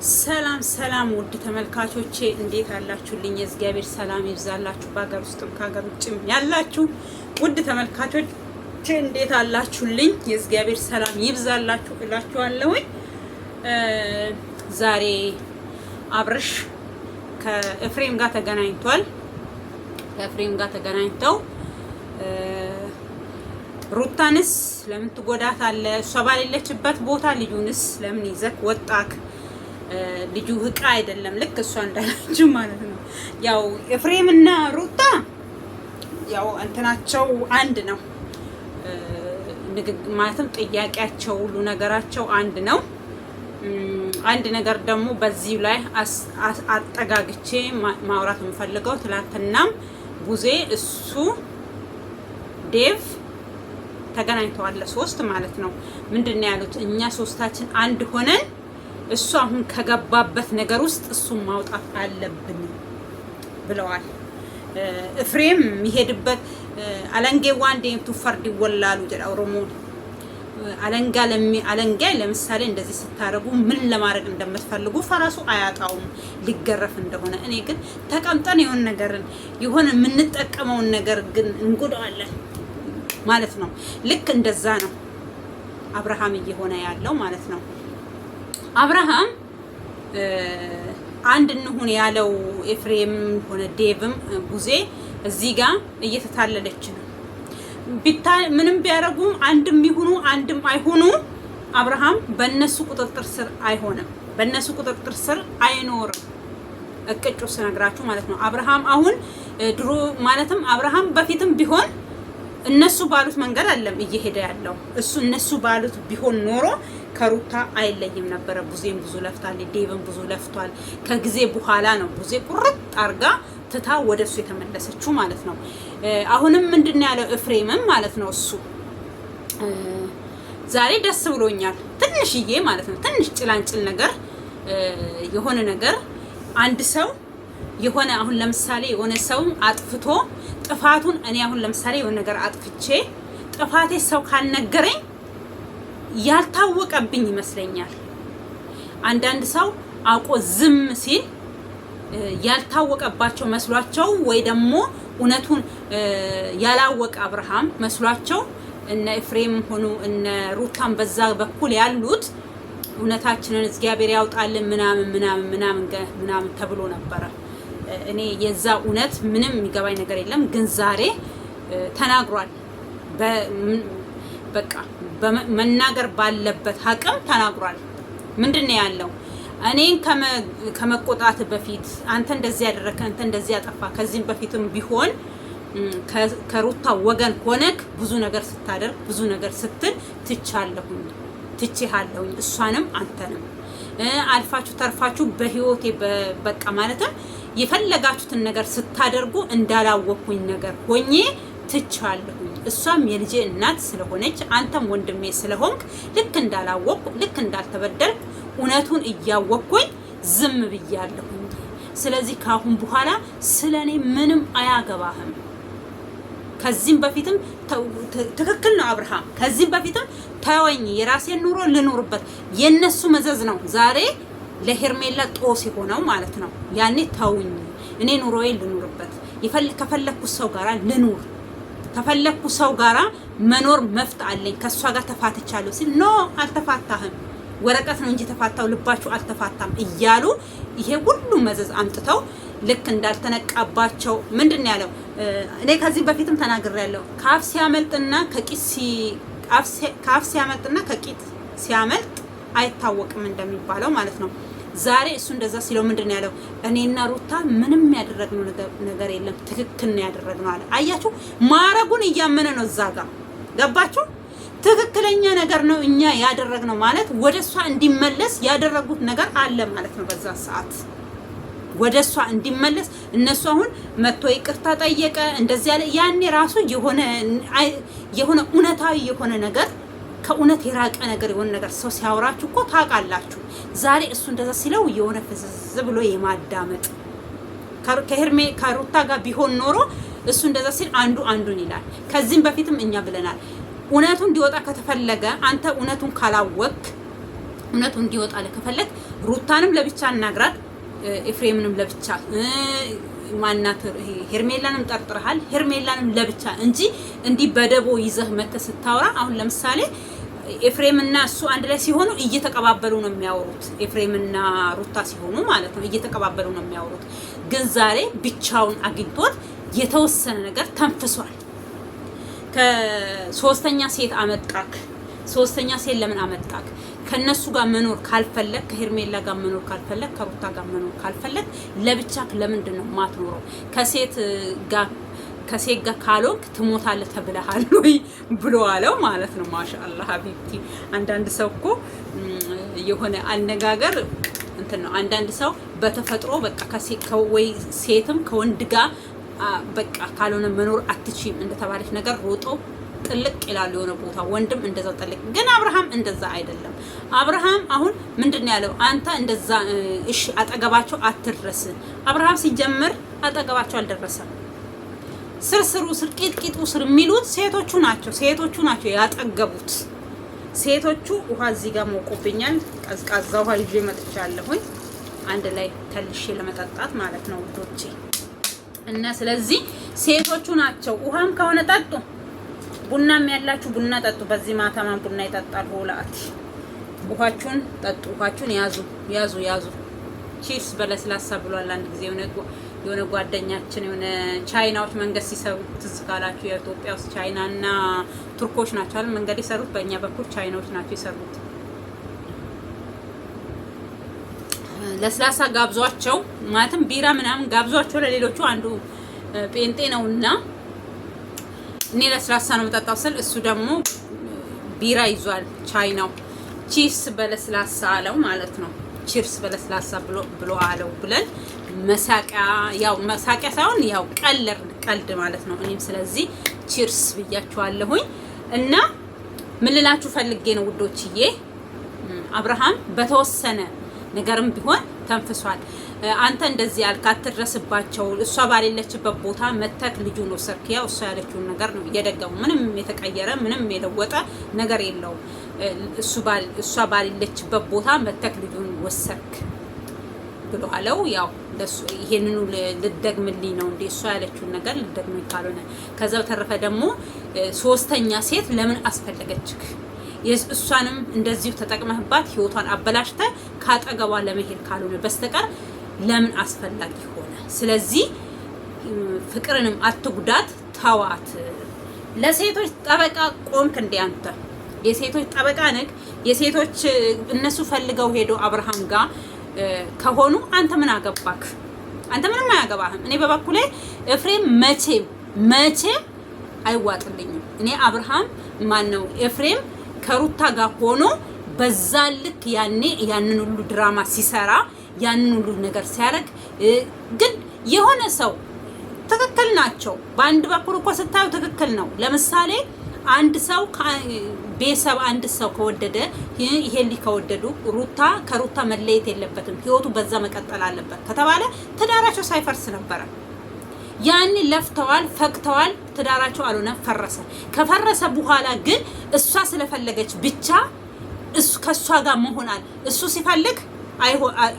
ሰላም ሰላም ውድ ተመልካቾቼ እንዴት አላችሁልኝ? የእግዚአብሔር ሰላም ይብዛላችሁ። በሀገር ውስጥም ከሀገር ውጭም ያላችሁ ውድ ተመልካቾቼ እንዴት አላችሁልኝ? የእግዚአብሔር ሰላም ይብዛላችሁ እላችኋለሁ። ዛሬ አብርሽ ከኤፍሬም ጋር ተገናኝቷል። ከኤፍሬም ጋር ተገናኝተው ሩታንስ ለምን ትጎዳታለህ? እሷ ባሌለችበት ቦታ ልጁንስ ለምን ይዘክ ወጣክ? ልጁ ህቃ አይደለም፣ ልክ እሷ እንዳለችው ማለት ነው። ያው ኤፍሬም እና ሩታ ያው እንትናቸው አንድ ነው፣ ማለትም ጥያቄያቸው ሁሉ ነገራቸው አንድ ነው። አንድ ነገር ደግሞ በዚህ ላይ አጠጋግቼ ማውራት የምፈልገው ትላንትናም ቡዜ እሱ ዴቭ ተገናኝተዋል፣ ሶስት ማለት ነው። ምንድነው ያሉት? እኛ ሶስታችን አንድ ሆነን እሱ አሁን ከገባበት ነገር ውስጥ እሱን ማውጣት አለብን ብለዋል። ኤፍሬም የሚሄድበት አለንጌ ዋንዴ ቱፈርድ ይወላሉ ጀዳ ኦሮሞ አለንጋ ለምሳሌ እንደዚህ ስታረጉ ምን ለማድረግ እንደምትፈልጉ ፈራሱ አያጣውም ሊገረፍ እንደሆነ። እኔ ግን ተቀምጠን የሆነ የምንጠቀመውን ነገር ግን እንጎዳዋለን ማለት ነው። ልክ እንደዛ ነው አብርሃም እየሆነ ያለው ማለት ነው። አብርሃም አንድ እንሁን ያለው ኤፍሬም ሆነ ዴቭም ቡዜ እዚህ ጋር እየተታለለች ነው። ምንም ቢያረጉም አንድም ይሁኑ አንድም አይሁኑ አብርሃም በእነሱ ቁጥጥር ስር አይሆንም፣ በእነሱ ቁጥጥር ስር አይኖርም። እቅጩ ስነግራችሁ ማለት ነው። አብርሃም አሁን ድሮ ማለትም አብርሃም በፊትም ቢሆን እነሱ ባሉት መንገድ አለም እየሄደ ያለው እሱ እነሱ ባሉት ቢሆን ኖሮ ከሩታ አይለይም ነበረ። ቡዜም ብዙ ለፍታል፣ ዴቭም ብዙ ለፍቷል። ከጊዜ በኋላ ነው ቡዜ ቁርጥ አርጋ ትታ ወደሱ የተመለሰችው ማለት ነው። አሁንም ምንድነው ያለው ኤፍሬምም ማለት ነው። እሱ ዛሬ ደስ ብሎኛል ትንሽዬ ማለት ነው። ትንሽ ጭላንጭል ነገር የሆነ ነገር አንድ ሰው የሆነ አሁን ለምሳሌ የሆነ ሰው አጥፍቶ ጥፋቱን እኔ አሁን ለምሳሌ የሆነ ነገር አጥፍቼ ጥፋቴ ሰው ካልነገረኝ ያልታወቀብኝ ይመስለኛል። አንዳንድ ሰው አውቆ ዝም ሲል ያልታወቀባቸው መስሏቸው ወይ ደግሞ እውነቱን ያላወቀ አብርሃም መስሏቸው እነ ኤፍሬም ሆኑ እነ ሩታን በዛ በኩል ያሉት እውነታችንን እግዚአብሔር ያውጣልን ምናምን ተብሎ ነበረ። እኔ የዛ እውነት ምንም የሚገባኝ ነገር የለም። ግን ዛሬ ተናግሯል። በቃ መናገር ባለበት አቅም ተናግሯል። ምንድነው ያለው? እኔን ከመቆጣት በፊት አንተ እንደዚህ ያደረከ አንተ እንደዚህ ያጠፋ ከዚህም በፊትም ቢሆን ከሩታ ወገን ሆነክ ብዙ ነገር ስታደርግ ብዙ ነገር ስትል ትቼሃለሁኝ እሷንም አንተንም አልፋችሁ ተርፋችሁ በህይወቴ በቃ ማለትም የፈለጋችሁትን ነገር ስታደርጉ እንዳላወኩኝ ነገር ሆኜ ትቻለሁኝ። እሷም የልጄ እናት ስለሆነች አንተም ወንድሜ ስለሆንክ ልክ እንዳላወኩ ልክ እንዳልተበደልኩ እውነቱን እያወኩኝ ዝም ብያለሁኝ። ስለዚህ ካሁን በኋላ ስለኔ ምንም አያገባህም። ከዚህም በፊትም ትክክል ነው አብርሃም፣ ከዚህም በፊትም ተወኝ፣ የራሴን ኑሮ ልኖርበት። የነሱ መዘዝ ነው ዛሬ ለሄርሜላ ጦስ የሆነው ማለት ነው። ያኔ ተውኝ፣ እኔ ኑሮዬን ልኖርበት፣ ከፈለኩ ሰው ጋራ ልኑር፣ ከፈለኩ ሰው ጋራ መኖር መፍት አለኝ፣ ከሷ ጋር ተፋትቻለሁ ሲል ኖ አልተፋታህም፣ ወረቀት ነው እንጂ ተፋታው ልባችሁ አልተፋታም እያሉ ይሄ ሁሉ መዘዝ አምጥተው ልክ እንዳልተነቃባቸው ምንድን ያለው እኔ ከዚህ በፊትም ተናግሬያለሁ። ከአፍ ሲያመልጥና ከቂጥ ሲያመልጥ አይታወቅም እንደሚባለው ማለት ነው። ዛሬ እሱ እንደዛ ሲለው ምንድነው ያለው? እኔና ሩታ ምንም ያደረግነው ነገር የለም፣ ትክክል ነው ያደረግነው አለ። አያችሁ፣ ማረጉን እያመነ ነው። እዛ ጋር ገባችሁ? ትክክለኛ ነገር ነው እኛ ያደረግነው ማለት ወደሷ እንዲመለስ ያደረጉት ነገር አለ ማለት ነው። በዛ ሰዓት ወደሷ እንዲመለስ እነሱ አሁን መጥቶ ይቅርታ ጠየቀ እንደዚህ ያለ ያኔ ራሱ የሆነ እውነታዊ የሆነ ነገር ከእውነት የራቀ ነገር የሆነ ነገር ሰው ሲያወራችሁ እኮ ታውቃላችሁ። ዛሬ እሱ እንደዛ ሲለው የሆነ ፍዝዝ ብሎ የማዳመጥ ከሩታ ጋር ቢሆን ኖሮ እሱ እንደዛ ሲል አንዱን ይላል። ከዚህም በፊትም እኛ ብለናል፣ እውነቱ እንዲወጣ ከተፈለገ አንተ እውነቱን ካላወቅ እውነቱ እንዲወጣ ለከፈለክ ሩታንም ለብቻ እናግራት፣ ኤፍሬምንም ለብቻ ማናት ሄርሜላንም ጠርጥረሃል፣ ሄርሜላንም ለብቻ እንጂ እንዲህ በደቦ ይዘህ መተህ ስታወራ አሁን ለምሳሌ ኤፍሬምና እሱ አንድ ላይ ሲሆኑ እየተቀባበሉ ነው የሚያወሩት። ኤፍሬምና ሩታ ሲሆኑ ማለት ነው እየተቀባበሉ ነው የሚያወሩት። ግን ዛሬ ብቻውን አግኝቶት የተወሰነ ነገር ተንፍሷል። ከሶስተኛ ሴት አመጣክ። ሶስተኛ ሴት ለምን አመጣክ? ከነሱ ጋር መኖር ካልፈለክ፣ ከሄርሜላ ጋር መኖር ካልፈለክ፣ ከሩታ ጋር መኖር ካልፈለክ ለብቻክ ለምንድን ነው ማትኖረው? ከሴት ጋር ካልሆንክ ትሞታለህ ተብለሃል ወይ ብሎ አለው ማለት ነው። ማሻአላህ ሀቢብቲ። አንዳንድ ሰው እኮ የሆነ አነጋገር እንትን ነው። አንዳንድ ሰው በተፈጥሮ በቃ ወይ ሴትም ከወንድ ጋር በቃ ካልሆነ መኖር አትችይም እንደተባለች ነገር ሮጦ ጥልቅ ይላል የሆነ ቦታ። ወንድም እንደዛው ጥልቅ። ግን አብርሃም እንደዛ አይደለም። አብርሃም አሁን ምንድን ነው ያለው? አንተ እንደዛ እሺ አጠገባቸው አትድረስ። አብርሃም ሲጀምር አጠገባቸው አልደረሰም። ስርስሩ ስር ቂጥቂጡ ስር የሚሉት ሴቶቹ ናቸው ያጠገቡት። ሴቶቹ ውሃ እዚህ ጋር ሞቆብኛል። ቀዝቃዛ ውሃ ይዤ መጥቻለሁኝ አንድ ላይ ተልሼ ለመጠጣት ማለት ነው ውዶቼ። እና ስለዚህ ሴቶቹ ናቸው። ውሃም ከሆነ ጠጡ፣ ቡናም ያላችሁ ቡና ጠጡ። በዚህ ማታማ ቡና ይጠጣል ሆላት። ውሃችሁን ጠጡ፣ ውሃችሁን ያዙ። ቺፕስ በለስላሳ ብሏል አንድ ጊዜ የሆነ ጓደኛችን የሆነ ቻይናዎች መንገድ ሲሰሩ ትዝ ካላችሁ የኢትዮጵያ ውስጥ ቻይናና ቱርኮች ናቸው አይደል መንገድ የሰሩት። በእኛ በኩል ቻይናዎች ናቸው የሰሩት። ለስላሳ ጋብዟቸው ማለትም ቢራ ምናምን ጋብዟቸው ለሌሎቹ። አንዱ ጴንጤ ነውና እኔ ለስላሳ ነው መጣጣው ስል እሱ ደግሞ ቢራ ይዟል ቻይናው። ቺፕስ በለስላሳ አለው ማለት ነው። ቺርስ በለስላሳ ብሎ አለው ብለን መሳቂያ ሳይሆን ያው ቀልድ ማለት ነው። እኔም ስለዚህ ቺርስ ብያችኋለሁኝ። እና ምን ልላችሁ ፈልጌ ነው ውዶችዬ፣ አብርሃም በተወሰነ ነገርም ቢሆን ተንፍሷል። አንተ እንደዚህ ያልክ አትድረስባቸው፣ እሷ ባሌለችበት ቦታ መተክ ልጁን ወሰድክ። ያው እሷ ያለችውን ነገር ነው እየደገሙ። ምንም የተቀየረ ምንም የለወጠ ነገር የለውም። እሷ ባሌለችበት ቦታ መተክ ልጁን ወሰድክ ብሎ አለው። ያው ይሄንኑ ልደግምልኝ ነው እንዴ? እሷ ያለችውን ነገር ልደግምልኝ ካልሆነ ከዛ በተረፈ ደግሞ ሶስተኛ ሴት ለምን አስፈለገችክ? እሷንም እንደዚሁ ተጠቅመህባት ህይወቷን አበላሽተ ካጠገቧ ለመሄድ ካልሆነ በስተቀር ለምን አስፈላጊ ሆነ? ስለዚህ ፍቅርንም አትጉዳት፣ ተዋት። ለሴቶች ጠበቃ ቆምክ እንዴ አንተ? የሴቶች ጠበቃ ነህ? የሴቶች እነሱ ፈልገው ሄዶ አብርሃም ጋር ከሆኑ አንተ ምን አገባክ? አንተ ምንም አያገባህም። እኔ በበኩሌ ኤፍሬም መቼም አይዋጥልኝም። እኔ አብርሃም ማነው ኤፍሬም ከሩታ ጋር ሆኖ በዛ ልክ ያንን ሁሉ ድራማ ሲሰራ ያንን ሁሉ ነገር ሲያደርግ ግን የሆነ ሰው ትክክል ናቸው። በአንድ በኩል እኮ ስታዩ ትክክል ነው። ለምሳሌ አንድ ሰው ቤተሰብ አንድ ሰው ከወደደ ይሄን ከወደዱ ከሩታ መለየት የለበትም፣ ህይወቱ በዛ መቀጠል አለበት ከተባለ ትዳራቸው ሳይፈርስ ነበረ። ያኔ ለፍተዋል፣ ፈቅተዋል፣ ትዳራቸው አልሆነ፣ ፈረሰ። ከፈረሰ በኋላ ግን እሷ ስለፈለገች ብቻ ከሷ ጋር መሆናል። እሱ ሲፈልግ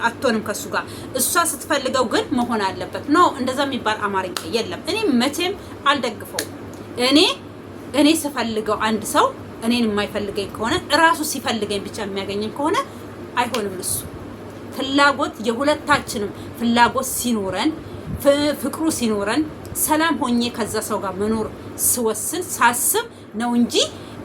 አትሆንም ከሱ ጋር፣ እሷ ስትፈልገው ግን መሆን አለበት። ኖ እንደዛ የሚባል አማርኛ የለም። እኔ መቼም አልደግፈውም። እኔ ስፈልገው አንድ ሰው እኔን የማይፈልገኝ ከሆነ እራሱ ሲፈልገኝ ብቻ የሚያገኘኝ ከሆነ አይሆንም። እሱ ፍላጎት የሁለታችንም ፍላጎት ሲኖረን ፍቅሩ ሲኖረን ሰላም ሆኜ ከዛ ሰው ጋር መኖር ሳስብ ነው እንጂ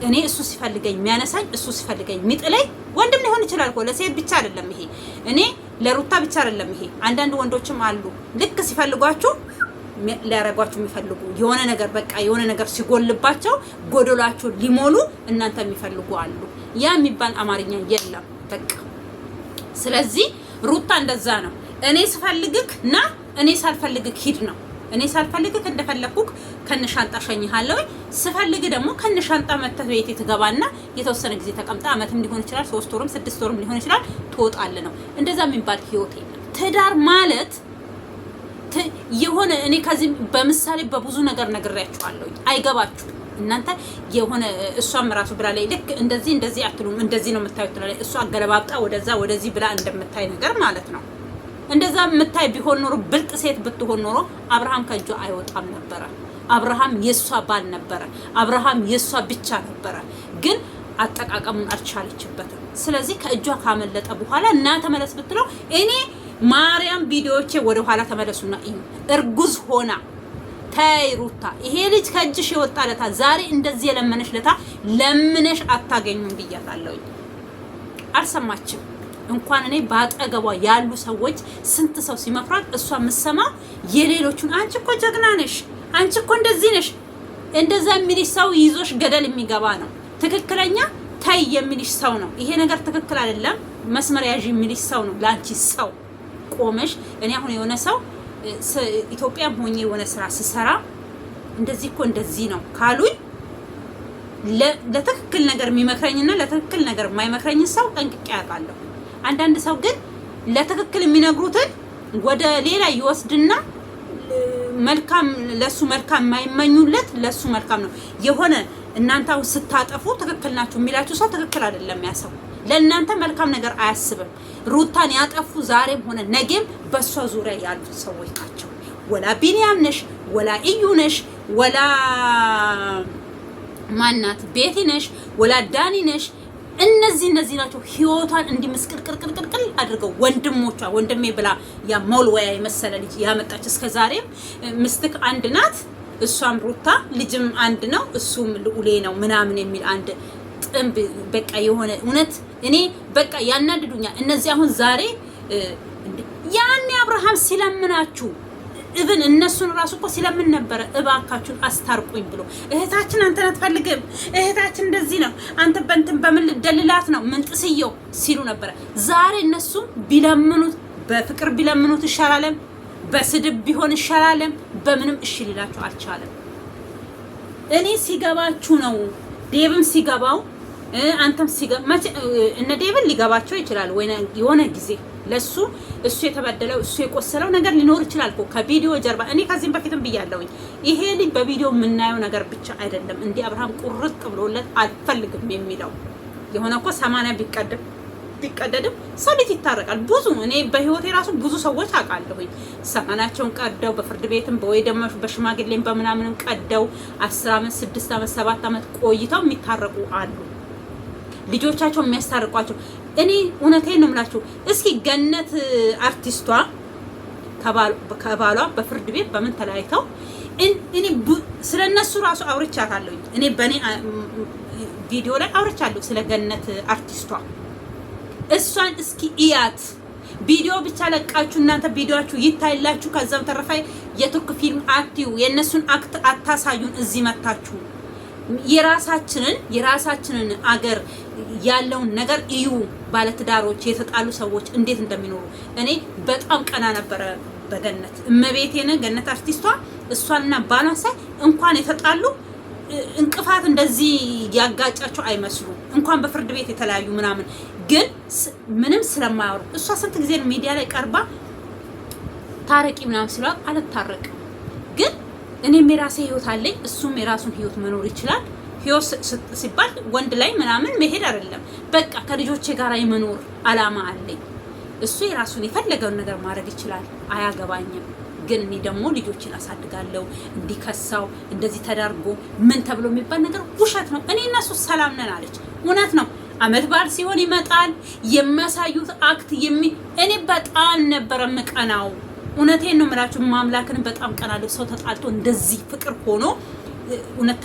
እኔ እሱ ሲፈልገኝ የሚያነሳኝ እሱ ሲፈልገኝ የሚጥለኝ ወንድም ሊሆን ይችላል እኮ። ለሴት ብቻ አይደለም ይሄ፣ እኔ ለሩታ ብቻ አይደለም ይሄ። አንዳንድ ወንዶችም አሉ ልክ ሲፈልጓችሁ ሊያረጓችሁ የሚፈልጉ የሆነ ነገር በቃ የሆነ ነገር ሲጎልባቸው ጎዶላቸው ሊሞሉ እናንተ የሚፈልጉ አሉ። ያ የሚባል አማርኛ የለም በቃ። ስለዚህ ሩታ እንደዛ ነው። እኔ ስፈልግክ ና፣ እኔ ሳልፈልግክ ሂድ ነው። እኔ ሳልፈልግክ እንደፈለኩክ ከነሻንጣ ሸኝሃለሁ። ስፈልግ ደግሞ ከነሻንጣ መተህ ቤት ትገባና የተወሰነ ጊዜ ተቀምጣ አመትም ሊሆን ይችላል 3 ወርም 6 ወርም ሊሆን ይችላል ትወጣለህ ነው። እንደዛ የሚባል ህይወት የለም። ትዳር ማለት የሆነ እኔ ከዚህ በምሳሌ በብዙ ነገር ነግሬያችኋለሁ። አይገባችሁ። እናንተ የሆነ እሷም ራሱ ብላለች ልክ እንደዚህ አትሉም እንደዚህ ነው የምታዩት ትላለች እሷ አገለባብጣ ወደዚህ ብላ እንደምታይ ነገር ማለት ነው። እንደዛ የምታይ ቢሆን ኖሮ ብልጥ ሴት ብትሆን ኖሮ አብርሃም ከእጇ አይወጣም ነበረ። አብርሃም የሷ ባል ነበረ። አብርሃም የሷ ብቻ ነበረ። ግን አጠቃቀሙን አልቻለችበትም። ስለዚህ ከእጇ ካመለጠ በኋላ እና ተመለስ ብትለው እኔ ማርያም ቪዲዮዎቼ ወደ ኋላ ተመለሱና እዩ። እርጉዝ ሆና ተይ ሩታ ይሄ ልጅ ከእጅሽ የወጣለታ ዛሬ እንደዚህ የለመነሽ ለታ ለምነሽ አታገኙም ብያታለሁኝ። አልሰማችም። እንኳን እኔ ባጠገቧ ያሉ ሰዎች ስንት ሰው ሲመክራት እሷ የምትሰማው የሌሎቹን አንቺ እኮ ጀግና ነሽ፣ አንቺ እኮ እንደዚህ ነሽ፣ እንደዛ የሚልሽ ሰው ይዞሽ ገደል የሚገባ ነው። ትክክለኛ ታይ የሚልሽ ሰው ነው። ይሄ ነገር ትክክል አይደለም መስመር ያዥ የሚልሽ ሰው ነው። ላንቺ ሰው ቆመሽ እኔ አሁን የሆነ ሰው ኢትዮጵያም ሆኜ የሆነ ስራ ስሰራ እንደዚህ እኮ እንደዚህ ነው ካሉኝ ለትክክል ነገር የሚመክረኝና ለትክክል ነገር የማይመክረኝ ሰው ጠንቅቄ ያውቃለሁ። አንዳንድ ሰው ግን ለትክክል የሚነግሩትን ወደ ሌላ ይወስድና መልካም ለሱ መልካም የማይመኙለት ለሱ መልካም ነው የሆነ እናንተ ስታጠፉ ትክክል ናችሁ የሚላችሁ ሰው ትክክል አይደለም። ያሰው ለእናንተ መልካም ነገር አያስብም። ሩታን ያጠፉ ዛሬም ሆነ ነገም በሷ ዙሪያ ያሉት ሰዎች ናቸው። ወላ ቢኒያም ነሽ፣ ወላ እዩ ነሽ፣ ወላ ማናት ቤቲ ነሽ፣ ወላ ዳኒ ነሽ። እነዚህ ናቸው ህይወቷን እንዲመስቅልቅልቅልቅል አድርገው ወንድሞቿ ወንድሜ ብላ ያ ሞልወያ የመሰለ ልጅ ያመጣች እስከዛሬም ምስትክ አንድ ናት። እሷም ሩታ ልጅም አንድ ነው፣ እሱም ልዑሌ ነው ምናምን የሚል አንድ ጥንብ በቃ የሆነ እውነት እኔ በቃ ያናድዱኛል። እነዚህ አሁን ዛሬ ያኔ አብርሃም ሲለምናችሁ እብን እነሱን ራሱ እኮ ሲለምን ነበረ እባካችሁን አስታርቁኝ ብሎ እህታችን አንተን አትፈልግም፣ እህታችን እንደዚህ ነው፣ አንተ በምን ልደልላት ነው ምን ጥስየው ሲሉ ነበረ። ዛሬ እነሱም ቢለምኑት በፍቅር ቢለምኑት ይሻላል፣ በስድብ ቢሆን ይሻላል፣ በምንም እሺ ሊላችሁ አልቻለም። እኔ ሲገባችሁ ነው ዴብም ሲገባው አንተም ሲገባ እነ ዴብን ሊገባቸው ይችላል ወይ የሆነ ጊዜ ለሱ እሱ የተበደለው እሱ የቆሰለው ነገር ሊኖር ይችላል እኮ ከቪዲዮ ጀርባ። እኔ ከዚህም በፊትም ብያለሁኝ ይሄ ልጅ በቪዲዮ የምናየው ነገር ብቻ አይደለም። እንዲህ አብርሃም ቁርጥ ብሎለት አልፈልግም የሚለው የሆነ እኮ 80 ቢቀደድም ሰው ልጅ ይታረቃል። ብዙ እኔ በህይወቴ ራሱ ብዙ ሰዎች አውቃለሁኝ ሰማናቸውን ቀደው በፍርድ ቤትም በወይ ደግሞ በሽማግሌም በምናምንም ቀደው 10 ዓመት 6 ዓመት 7 ዓመት ቆይተው የሚታረቁ አሉ። ልጆቻቸው የሚያስታርቋቸው እኔ እውነቴን ነው የምላችሁ። እስኪ ገነት አርቲስቷ ከባሏ በፍርድ ቤት በምን ተለያይተው እኔ ስለነሱ ራሱ አውርቻታለሁኝ። እኔ በኔ ቪዲዮ ላይ አውርቻለሁ ስለ ገነት አርቲስቷ። እሷን እስኪ እያት ቪዲዮ ብቻ ለቃችሁ እናንተ ቪዲዮአችሁ ይታይላችሁ። ከዛም ተረፈ የቱርክ ፊልም አትዩ፣ የነሱን አክት አታሳዩን። እዚህ መታችሁ የራሳችንን አገር ያለውን ነገር እዩ። ባለትዳሮች የተጣሉ ሰዎች እንዴት እንደሚኖሩ እኔ በጣም ቀና ነበረ በገነት እመቤቴን ገነት አርቲስቷ እሷንና ባሏን ሳይ እንኳን የተጣሉ እንቅፋት እንደዚህ ያጋጫቸው አይመስሉ እንኳን በፍርድ ቤት የተለያዩ ምናምን ግን ምንም ስለማያወሩ እሷ ስንት ጊዜ ሚዲያ ላይ ቀርባ ታረቂ ምናምን ሲሏት አልታረቅም። ግን እኔም የራሴ ህይወት አለኝ፣ እሱም የራሱን ህይወት መኖር ይችላል። ህይወት ሲባል ወንድ ላይ ምናምን መሄድ አይደለም። በቃ ከልጆቼ ጋር የመኖር አላማ አለኝ። እሱ የራሱን የፈለገውን ነገር ማድረግ ይችላል፣ አያገባኝም። ግን እኔ ደግሞ ልጆችን አሳድጋለሁ። እንዲከሳው እንደዚህ ተዳርጎ ምን ተብሎ የሚባል ነገር ውሸት ነው። እኔ እና እሱ ሰላም ነን አለች። እውነት ነው። አመት በዓል ሲሆን ይመጣል የሚያሳዩት አክት እኔ በጣም ነበረ ምቀናው። እውነቴን ነው የምላችሁ። ማምላክን በጣም ቀናለሁ። ሰው ተጣልቶ እንደዚህ ፍቅር ሆኖ እውነት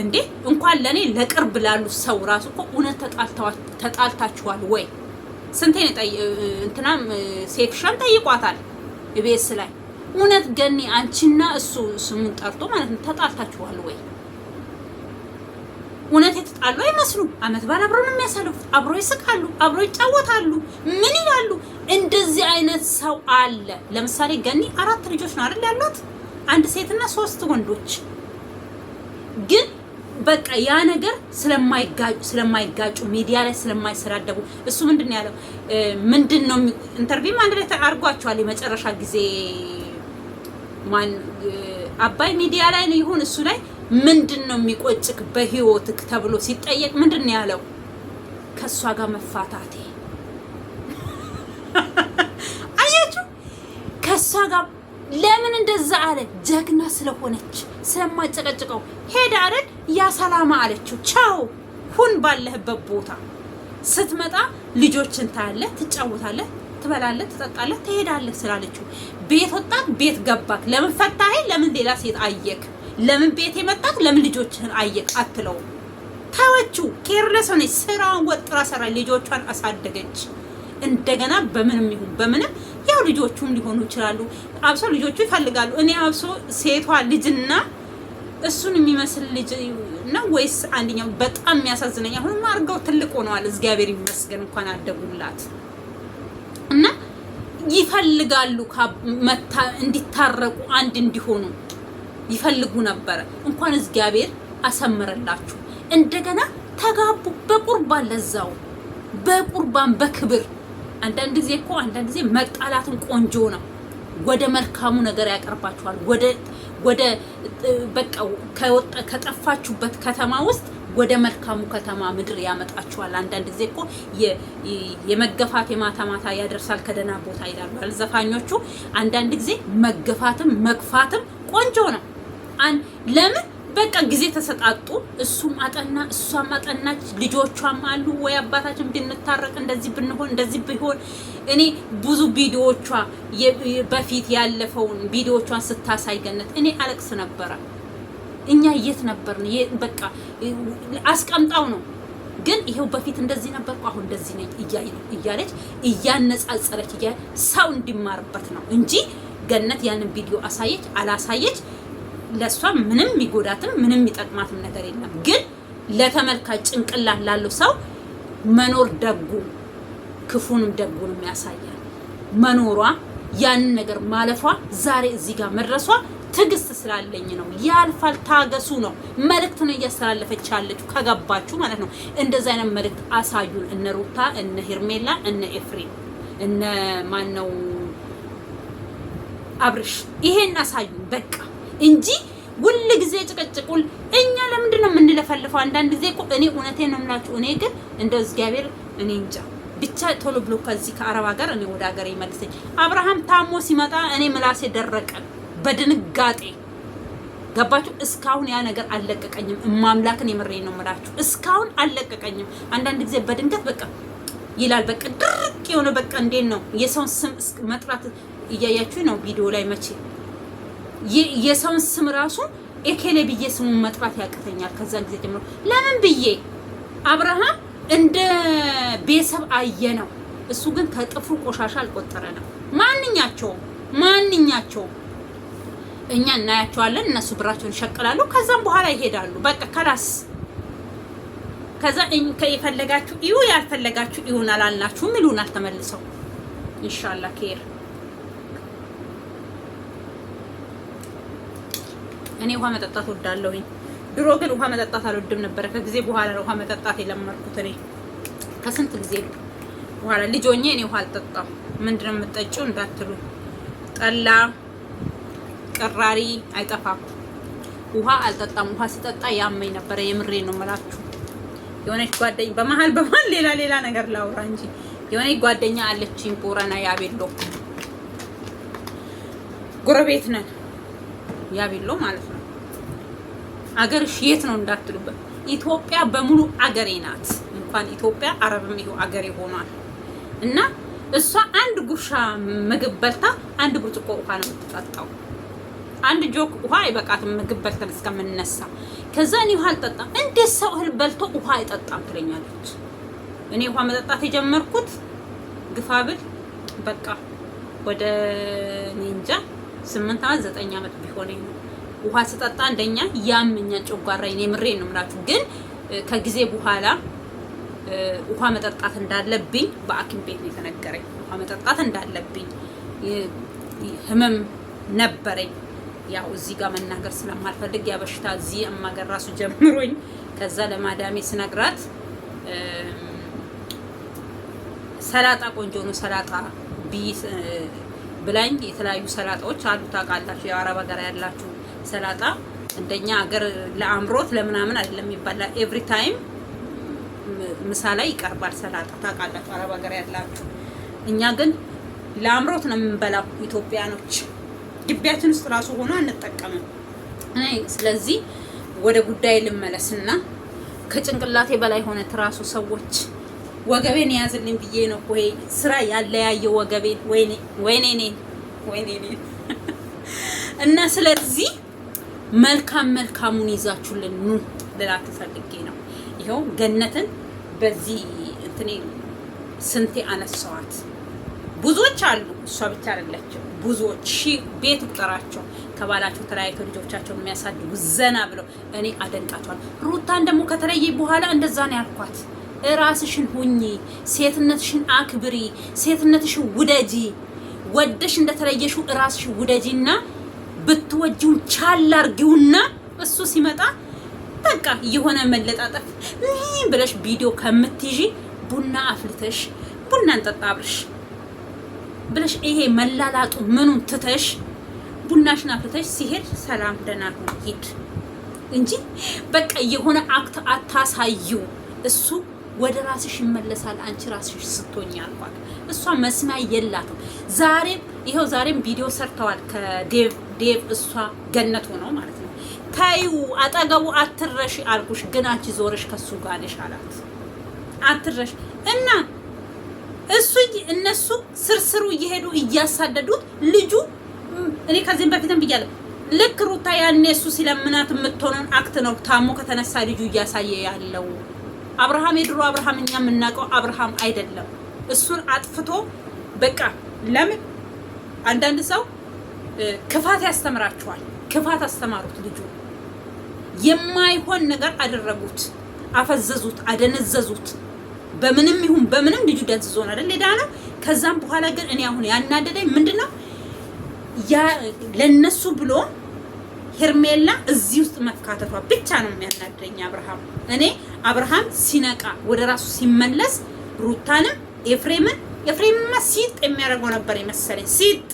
እንዴ እንኳን ለኔ ለቅርብ ላሉ ሰው ራሱ እኮ እውነት ተጣልታችኋል ወይ? ስንቴ እንትናም ሴክሽን ጠይቋታል ኢቢኤስ ላይ። እውነት ገኒ አንቺና እሱ ስሙን ጠርቶ ማለት ነው ተጣልታችኋል ወይ? እውነት የተጣሉ አይመስሉም። አመት በዓል አብረው ነው የሚያሳልፉት። አብሮ ይስቃሉ፣ አብሮ ይጫወታሉ። ምን ይላሉ? እንደዚህ አይነት ሰው አለ። ለምሳሌ ገኒ 4 ልጆች ነው አይደል ያሏት? 1 ሴትና 3 ወንዶች። ግን በቃ ያ ነገር ስለማይጋጩ ሚዲያ ላይ ስለማይሰዳደቡ እሱ ምንድነው ያለው? ምንድነው ኢንተርቪው አንድ ላይ አድርጓቸዋል። የመጨረሻ ጊዜ ማን አባይ ሚዲያ ላይ ነው ይሁን እሱ ላይ ምንድነው የሚቆጭክ በህይወትክ ተብሎ ሲጠየቅ ምንድነው ያለው? ከሷ ጋር መፋታቴ። አያችሁ ከሷ ጋር ለምን እንደዛ አለ? ጀግና ስለሆነች ስለማጨቀጭቀው ሄዳ አይደል ያ ሰላማ አለችው። ቻው ሁን ባለህበት ቦታ። ስትመጣ ልጆችን ታያለህ፣ ትጫወታለህ፣ ትበላለህ፣ ትጠጣለህ፣ ትሄዳለህ ስላለችው ቤት ወጣት፣ ቤት ገባክ። ለምን ፈታኸኝ? ለምን ሌላ ሴት አየክ? ለምን ቤት የመጣክ? ለምን ልጆችህን አየክ አትለው። ታወችው ኬርለስ ሆነች። ስራዋን ወጥራ ሰራ፣ ልጆቿን አሳደገች። እንደገና በምንም ይሁን በምንም ያው ልጆቹም ሊሆኑ ይችላሉ። አብሶ ልጆቹ ይፈልጋሉ። እኔ አብሶ ሴቷ ልጅና እሱን የሚመስል ልጅ ነው ወይስ አንደኛው በጣም የሚያሳዝነኝ። አሁን አርገው ትልቅ ሆነዋል፣ እግዚአብሔር ይመስገን እንኳን አደጉላት። እና ይፈልጋሉ እንዲታረቁ አንድ እንዲሆኑ ይፈልጉ ነበረ። እንኳን እግዚአብሔር አሰመረላችሁ። እንደገና ተጋቡ በቁርባን፣ ለዛው በቁርባን በክብር። አንዳንድ ጊዜ እኮ አንዳንድ ጊዜ መጣላትን ቆንጆ ነው። ወደ መልካሙ ነገር ያቀርባችኋል። ወደ በቃ ከጠፋችሁበት ከተማ ውስጥ ወደ መልካሙ ከተማ ምድር ያመጣችኋል። አንዳንድ ጊዜ እኮ የመገፋት የማታ ማታ ያደርሳል ከደህና ቦታ ይላሉ ዘፋኞቹ። አንዳንድ ጊዜ መገፋትም መግፋትም ቆንጆ ነው። ለምን በቃ ጊዜ ተሰጣጡ። እሱም አጠና እሷም አጠናች፣ ልጆቿም አሉ። ወይ አባታችን ብንታረቅ እንደዚህ ብንሆን እንደዚህ ቢሆን። እኔ ብዙ ቪዲዮዎቿ በፊት ያለፈውን ቪዲዮዎቿን ስታሳይ ገነት እኔ አለቅስ ነበረ። እኛ የት ነበርን? በቃ አስቀምጣው ነው። ግን ይሄው በፊት እንደዚህ ነበርኩ አሁን እንደዚህ ነኝ እያለች እያነጻጸረች ሰው እንዲማርበት ነው እንጂ ገነት ያንን ቪዲዮ አሳየች አላሳየች ለሷ ምንም የሚጎዳትም ምንም የሚጠቅማትም ነገር የለም። ግን ለተመልካች ጭንቅላት ላለው ሰው መኖር ደጉ ክፉንም ደጉንም ያሳያል። መኖሯ ያንን ነገር ማለፏ ዛሬ እዚህ ጋር መድረሷ ትግስት ስላለኝ ነው። ያልፋል፣ ታገሱ ነው መልእክት ነው እያስተላለፈች ያለችው ከገባችሁ ማለት ነው። እንደዛ አይነት መልእክት አሳዩን። እነ ሩታ፣ እነ ሄርሜላ፣ እነ ኤፍሬም፣ እነ ማነው አብርሽ ይሄን አሳዩን በቃ እንጂ ሁሉ ጊዜ ጭቅጭቁል። እኛ ለምንድን ነው የምንለፈልፈው? አንዳንድ ጊዜ እኮ እኔ እውነቴን ነው የምላችሁ። እኔ ግን እንደው እግዚአብሔር እኔ እንጃ ብቻ ቶሎ ብሎ ከዚህ ከአረብ ሀገር እኔ ወደ ሀገር ይመልሰኝ። አብርሃም ታሞ ሲመጣ እኔ ምላሴ ደረቀ በድንጋጤ ገባችሁ? እስካሁን ያ ነገር አልለቀቀኝም። እማምላክን የምሬን ነው የምላችሁ፣ እስካሁን አልለቀቀኝም። አንዳንድ ጊዜ በድንገት በቃ ይላል በቃ ድርቅ የሆነ በቃ እንዴት ነው የሰውን ስም መጥራት እያያችሁ ነው ቪዲዮ ላይ መቼ የሰውን ስም ራሱ ኤኬሌ ብዬ ስሙን መጥራት ያቅተኛል። ከዛ ጊዜ ጀምሮ ለምን ብዬ አብርሃም እንደ ቤተሰብ አየ ነው። እሱ ግን ከጥፍሩ ቆሻሻ አልቆጠረ ነው። ማንኛቸውም እኛ እናያቸዋለን። እነሱ ብራቸውን ይሸቅላሉ። ከዛም በኋላ ይሄዳሉ። በቃ ከላስ ከዛ ከየፈለጋችሁ እዩ ያልፈለጋችሁ ይሁን አላልናችሁም ይሉናል ተመልሰው ኢንሻአላህ ኬር። እኔ ውሃ መጠጣት ወዳለሁኝ። ድሮ ግን ውሃ መጠጣት አልወድም ነበር። ከጊዜ በኋላ ነው ውሃ መጠጣት የለመድኩት። እኔ ከስንት ጊዜ በኋላ ልጅ ሆኜ እኔ ውሃ አልጠጣም። ምንድነው የምትጠጪው እንዳትሉ፣ ጠላ ቅራሪ አይጠፋም። ውሃ አልጠጣም። ውሃ ሲጠጣ ያመኝ ነበር። የምሬን ነው የምላችሁ። የሆነች ጓደኛ በመሀል ሌላ ነገር ላውራ እንጂ የሆነች ጓደኛ አለችኝ ቦረና ያቤሎ ጎረቤት ነን። ያቤሎ ማለት ነው። አገርሽ የት ነው እንዳትሉበት፣ ኢትዮጵያ በሙሉ አገሬ ናት። እንኳን ኢትዮጵያ አረብም ይሄው አገሬ ሆኗል። እና እሷ አንድ ጉርሻ ምግብ በልታ አንድ ብርጭቆ ውሃ ነው የምትጠጣው። አንድ ጆክ ውሃ አይበቃትም ምግብ በልተን እስከምንነሳ። ከዛ እኔ ውሃ አልጠጣም። እንዴት ሰው እህል በልቶ ውሃ አይጠጣም ትለኛለች። እኔ ውሃ መጠጣት የጀመርኩት ግፋብል በቃ ወደ እንጃ 8 ዓመት 9 ዓመት ቢሆነኝ ነው። ውሃ ስጠጣ እንደኛ ያምኛ ጮጋራዬን የምሬን ነው የምላችሁ። ግን ከጊዜ በኋላ ውሃ መጠጣት እንዳለብኝ በአኪም ቤት ነው የተነገረኝ። ውሃ መጠጣት እንዳለብኝ ህመም ነበረኝ። ያው እዚህ ጋር መናገር ስለማልፈልግ ያ በሽታ እዚህ እማገር ራሱ ጀምሮኝ ከዛ ለማዳሜ ስነግራት ሰላጣ ቆንጆ ነው ሰላጣ ብላኝ የተለያዩ ሰላጣዎች አሉ ታውቃላችሁ። የአረብ ሀገር ያላችሁ ሰላጣ እንደኛ ሀገር ለአምሮት ለምናምን አይደለም ይባላ ኤቭሪ ታይም ምሳ ላይ ይቀርባል ሰላጣ ታውቃላችሁ አረብ ሀገር ያላችሁ። እኛ ግን ለአምሮት ነው የምንበላው ኢትዮጵያኖች። ግቢያችን ውስጥ ራሱ ሆኖ አንጠቀምም። ስለዚህ ወደ ጉዳይ ልመለስና ከጭንቅላቴ በላይ ሆነ ትራሱ ሰዎች ወገቤን ያዝልኝ ብዬ ነው ወይ ስራ ያለያየው ወገቤን ወይኔ እና ስለዚህ መልካሙን ይዛችሁልን ኑ ልላችሁ ፈልጌ ነው። ይሄው ገነትን በዚህ እንትኔ ስንቴ አነሳዋት። ብዙዎች አሉ፣ እሷ ብቻ አይደለችም። ብዙዎች ሺህ ቤት ቁጥራቸው ከባላቸው ተለያይተው ልጆቻቸውን የሚያሳድጉ ዘና ብለው እኔ አደንቃቸዋለሁ። ሩታን ደግሞ ከተለየ በኋላ እንደዛ ነው ያልኳት። ራስሽን ሁኚ፣ ሴትነትሽን አክብሪ፣ ሴትነትሽን ውደጂ። ወደሽ እንደተለየሽው ራስሽን ውደጂና ብትወጂው ቻል አርጊውና እሱ ሲመጣ በቃ የሆነ መለጣጠፍ ብለሽ ቪዲዮ ከምትይዢ ቡና አፍልተሽ ቡና እንጠጣ አብርሽ ብለሽ ይሄ መላላጡ ምኑን ትተሽ ቡናሽን አፍልተሽ ሲሄድ ሰላም ደህና ሁን ሂድ እንጂ በቃ የሆነ አክት አታሳዩ። እሱ ወደ ራስሽ ይመለሳል። አንቺ ራስሽ ስትሆኚ አልኳት። እሷ መስማይ የላትም። ዛሬም ቪዲዮ ሰርተዋል ከዴቭ እሷ ገነት ሆነው ማለት ነው። ታዩ አጠገቡ አትረሽ አልኩሽ፣ ግን አንቺ ዞርሽ ከሱ ጋር ነሽ አላት። አትረሽ እና እነሱ ስርስሩ እየሄዱ እያሳደዱት ልጁ እኔ ከዚህም በፊትም ብያለሁ። ልክ ሩታ ያኔ እሱ ሲለምናት የምትሆነውን አክት ነው ታሞ ከተነሳ ልጁ እያሳየ ያለው። አብርሃም የድሮ አብርሃም እኛ የምናውቀው አብርሃም አይደለም። እሱን አጥፍቶ በቃ ለምን አንዳንድ ሰው ክፋት ያስተምራቸዋል። ክፋት አስተማሩት። ልጁ የማይሆን ነገር አደረጉት፣ አፈዘዙት፣ አደነዘዙት። በምንም ይሁን በምንም ልጁ ደንዝዞን አይደል ሄዳና። ከዛም በኋላ ግን እኔ አሁን ያናደደኝ ምንድነው ያ ለነሱ ብሎ ሄርሜላ እዚህ ውስጥ መካተቷ ብቻ ነው የሚያናደኝ። አብርሃም ሲነቃ ወደ ራሱ ሲመለስ ሩታንም ኤፍሬምማ ሲጥ የሚያደርገው ነበር የመሰለኝ። ሲጥ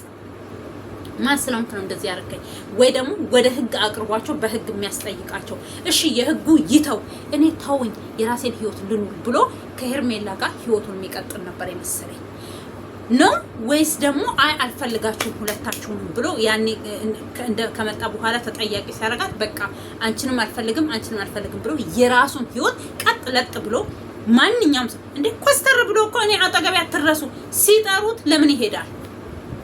ማስላም ነው እንደዚህ ያደርገኝ። ወይ ደግሞ ወደ ህግ አቅርቧቸው በህግ የሚያስጠይቃቸው። እሺ የህጉ ይተው፣ እኔ ተውኝ የራሴን ህይወት ልኑር ብሎ ከሄርሜላ ጋር ህይወቱን የሚቀጥል ነበር የመሰለኝ ነው። ወይስ ደግሞ አልፈልጋችሁም ሁለታችሁም ብሎ ያኔ ከመጣ በኋላ ተጠያቂ ሲያደርጋት በቃ አንቺንም አልፈልግም ብሎ የራሱን ህይወት ቀጥ ለጥ ብሎ ማንኛውም ሰው እንዴ ኮስተር ብሎ እኮ እኔ አጠገቤ አትረሱ ሲጠሩት ለምን ይሄዳል?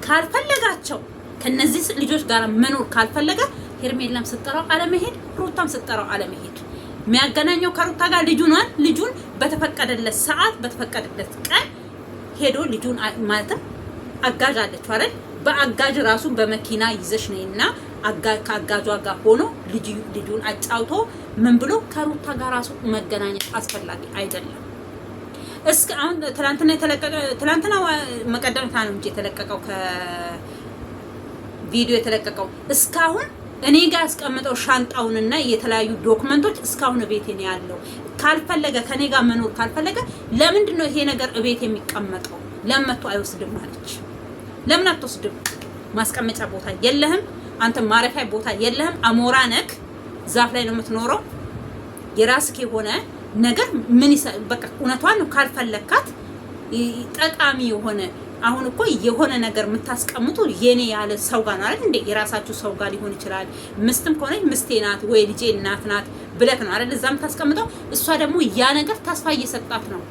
ካልፈለጋቸው ከነዚህ ልጆች ጋር መኖር ካልፈለገ ሄርሜላም ስትጠራው አለመሄድ፣ ሩታም ስትጠራው አለመሄድ። የሚያገናኘው ከሩታ ጋር ልጁን በተፈቀደለት ሰዓት በተፈቀደለት ቀን ሄዶ ልጁን ማለት አጋዥ አለችው አይደል? በአጋዥ ራሱ በመኪና ይዘሽ ነይና ከአጋጇ ጋር ሆኖ ልጁን አጫውቶ ምን ብሎ ከሩታ ጋር ራሱ መገናኘት አስፈላጊ አይደለም። እስከ አሁን ትላንትና መቀደምታ ነው እንጂ የተለቀቀው ከቪዲዮ የተለቀቀው እስካሁን እኔ ጋር ያስቀመጠው ሻንጣውንና የተለያዩ ዶክመንቶች እስካሁን ቤቴ ነው ያለው። ካልፈለገ ከኔ ጋር መኖር ካልፈለገ ለምንድን ነው ይሄ ነገር ቤት የሚቀመጠው? ለምን አይወስድም አለች። ለምን አትወስድም? ማስቀመጫ ቦታ የለህም አንተ፣ ማረፊያ ቦታ የለህም። አሞራ ነክ ዛፍ ላይ ነው የምትኖረው። የራስህ የሆነ ነገር ምን በቃ እውነቷን ነው። ካልፈለካት ጠቃሚ የሆነ አሁን እኮ የሆነ ነገር የምታስቀምጡ የኔ ያለ ሰው ጋር ነው አይደል እንዴ? የራሳችሁ ሰው ጋር ሊሆን ይችላል። ምስትም ከሆነ ምስቴ ናት ወይ ልጄ እናት ናት ብለህ ነው አይደል እዛም ታስቀምጠው። እሷ ደግሞ ያ ነገር ተስፋ እየሰጣት ነው።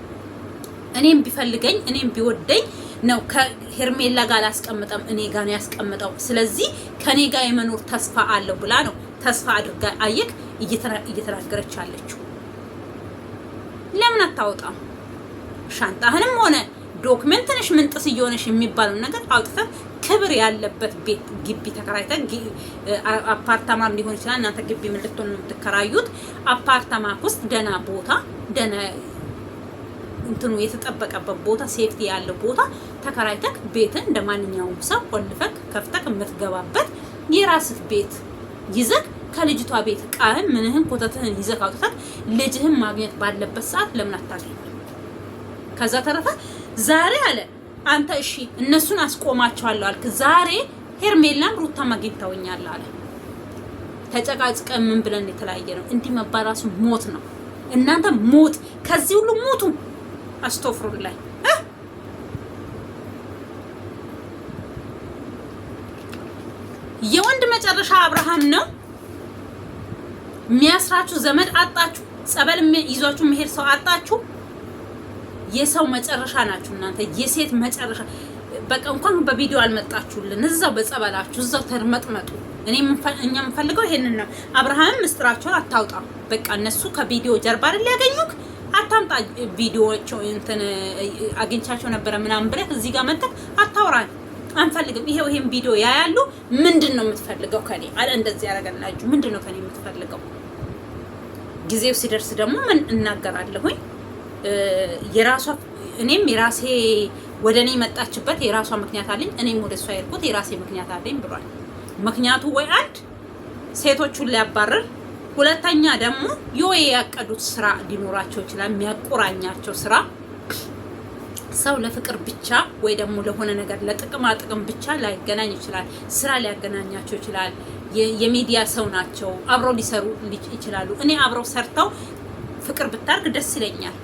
እኔም ቢፈልገኝ እኔም ቢወደኝ ነው ከሄርሜላ ጋር አላስቀምጠም፣ እኔ ጋር ነው ያስቀምጠው። ስለዚህ ከኔ ጋር የመኖር ተስፋ አለው ብላ ነው ተስፋ አድርጋ አየክ እየተናገረች አለችው። ለምን አታወጣም? ሻንጣህንም ሆነ ዶክመንትንሽ ምንጥስ እየሆነሽ የሚባለው ነገር አውጥተህ ክብር ያለበት ቤት ግቢ ተከራይተህ አፓርታማም ሊሆን ይችላል። እናንተ ግቢ ምን ልትሆኑ የምትከራዩት አፓርታማ ውስጥ ደና ቦታ ደና እንትኑ የተጠበቀበት ቦታ ሴፍቲ ያለው ቦታ ተከራይተህ ቤትን እንደማንኛውም ሰው ቆልፈክ ከፍተክ የምትገባበት የራስህ ቤት ይዘህ ከልጅቷ ቤት ቃል ምንህን ኮተትህን ይዘህ አውጥተህ ልጅህን ማግኘት ባለበት ሰዓት ለምን አታገኝም? ከዛ ተረፈ ዛሬ አለ አንተ እሺ እነሱን አስቆማቸዋለሁ አልክ። ዛሬ ሄርሜላም ሩታ ማግኝተውኛል አለ። ተጨቃጭቀን ምን ብለን የተለያየ ነው። እንዲህ መባራሱ ሞት ነው። እናንተ ሞት ከዚህ ሁሉ ሞቱ። አስተፍሩላህ የወንድ መጨረሻ አብርሃም ነው የሚያስራችሁ። ዘመድ አጣችሁ፣ ጸበል ይዟችሁ መሄድ ሰው አጣችሁ። የሰው መጨረሻ ናችሁ እናንተ፣ የሴት መጨረሻ። በቃ እንኳን በቪዲዮ አልመጣችሁልን፣ እዛው በጸበላችሁ እዛው ተርመጥመጡ። እኛ የምፈልገው ይሄንን ነው። አብርሃም ምስጥራቸውን አታውጣ። በቃ እነሱ ከቪዲዮ ጀርባ አይደል ያገኙክ። አታምጣ ቪዲዮዎች እንትን አግኝቻቸው ነበረ ምናምን ብለህ እዚህ ጋር መጥተህ አታውራን። አንፈልግም። ይሄን ቪዲዮ ያያሉ። ምንድነው የምትፈልገው ከኔ? አለ እንደዚህ ያደርገናችሁ። ምንድነው ከኔ የምትፈልገው? ጊዜው ሲደርስ ደግሞ ምን እናገራለሁኝ። እኔም የራሴ ወደኔ መጣችበት የራሷ ምክንያት አለኝ። እኔም ወደሷ የሄድኩት የራሴ ምክንያት አለኝ ብሏል። ምክንያቱ ወይ አንድ ሴቶቹን ሊያባረር፣ ሁለተኛ ደግሞ ያቀዱት ስራ ሊኖራቸው ይችላል። የሚያቆራኛቸው ስራ ሰው ለፍቅር ብቻ ወይ ደግሞ ለሆነ ነገር ለጥቅማ ጥቅም ብቻ ላይገናኝ ይችላል። ስራ ሊያገናኛቸው ይችላል። የሚዲያ ሰው ናቸው። አብረው ሊሰሩ ይችላሉ። እኔ አብረው ሰርተው ፍቅር ብታርግ ደስ ይለኛል።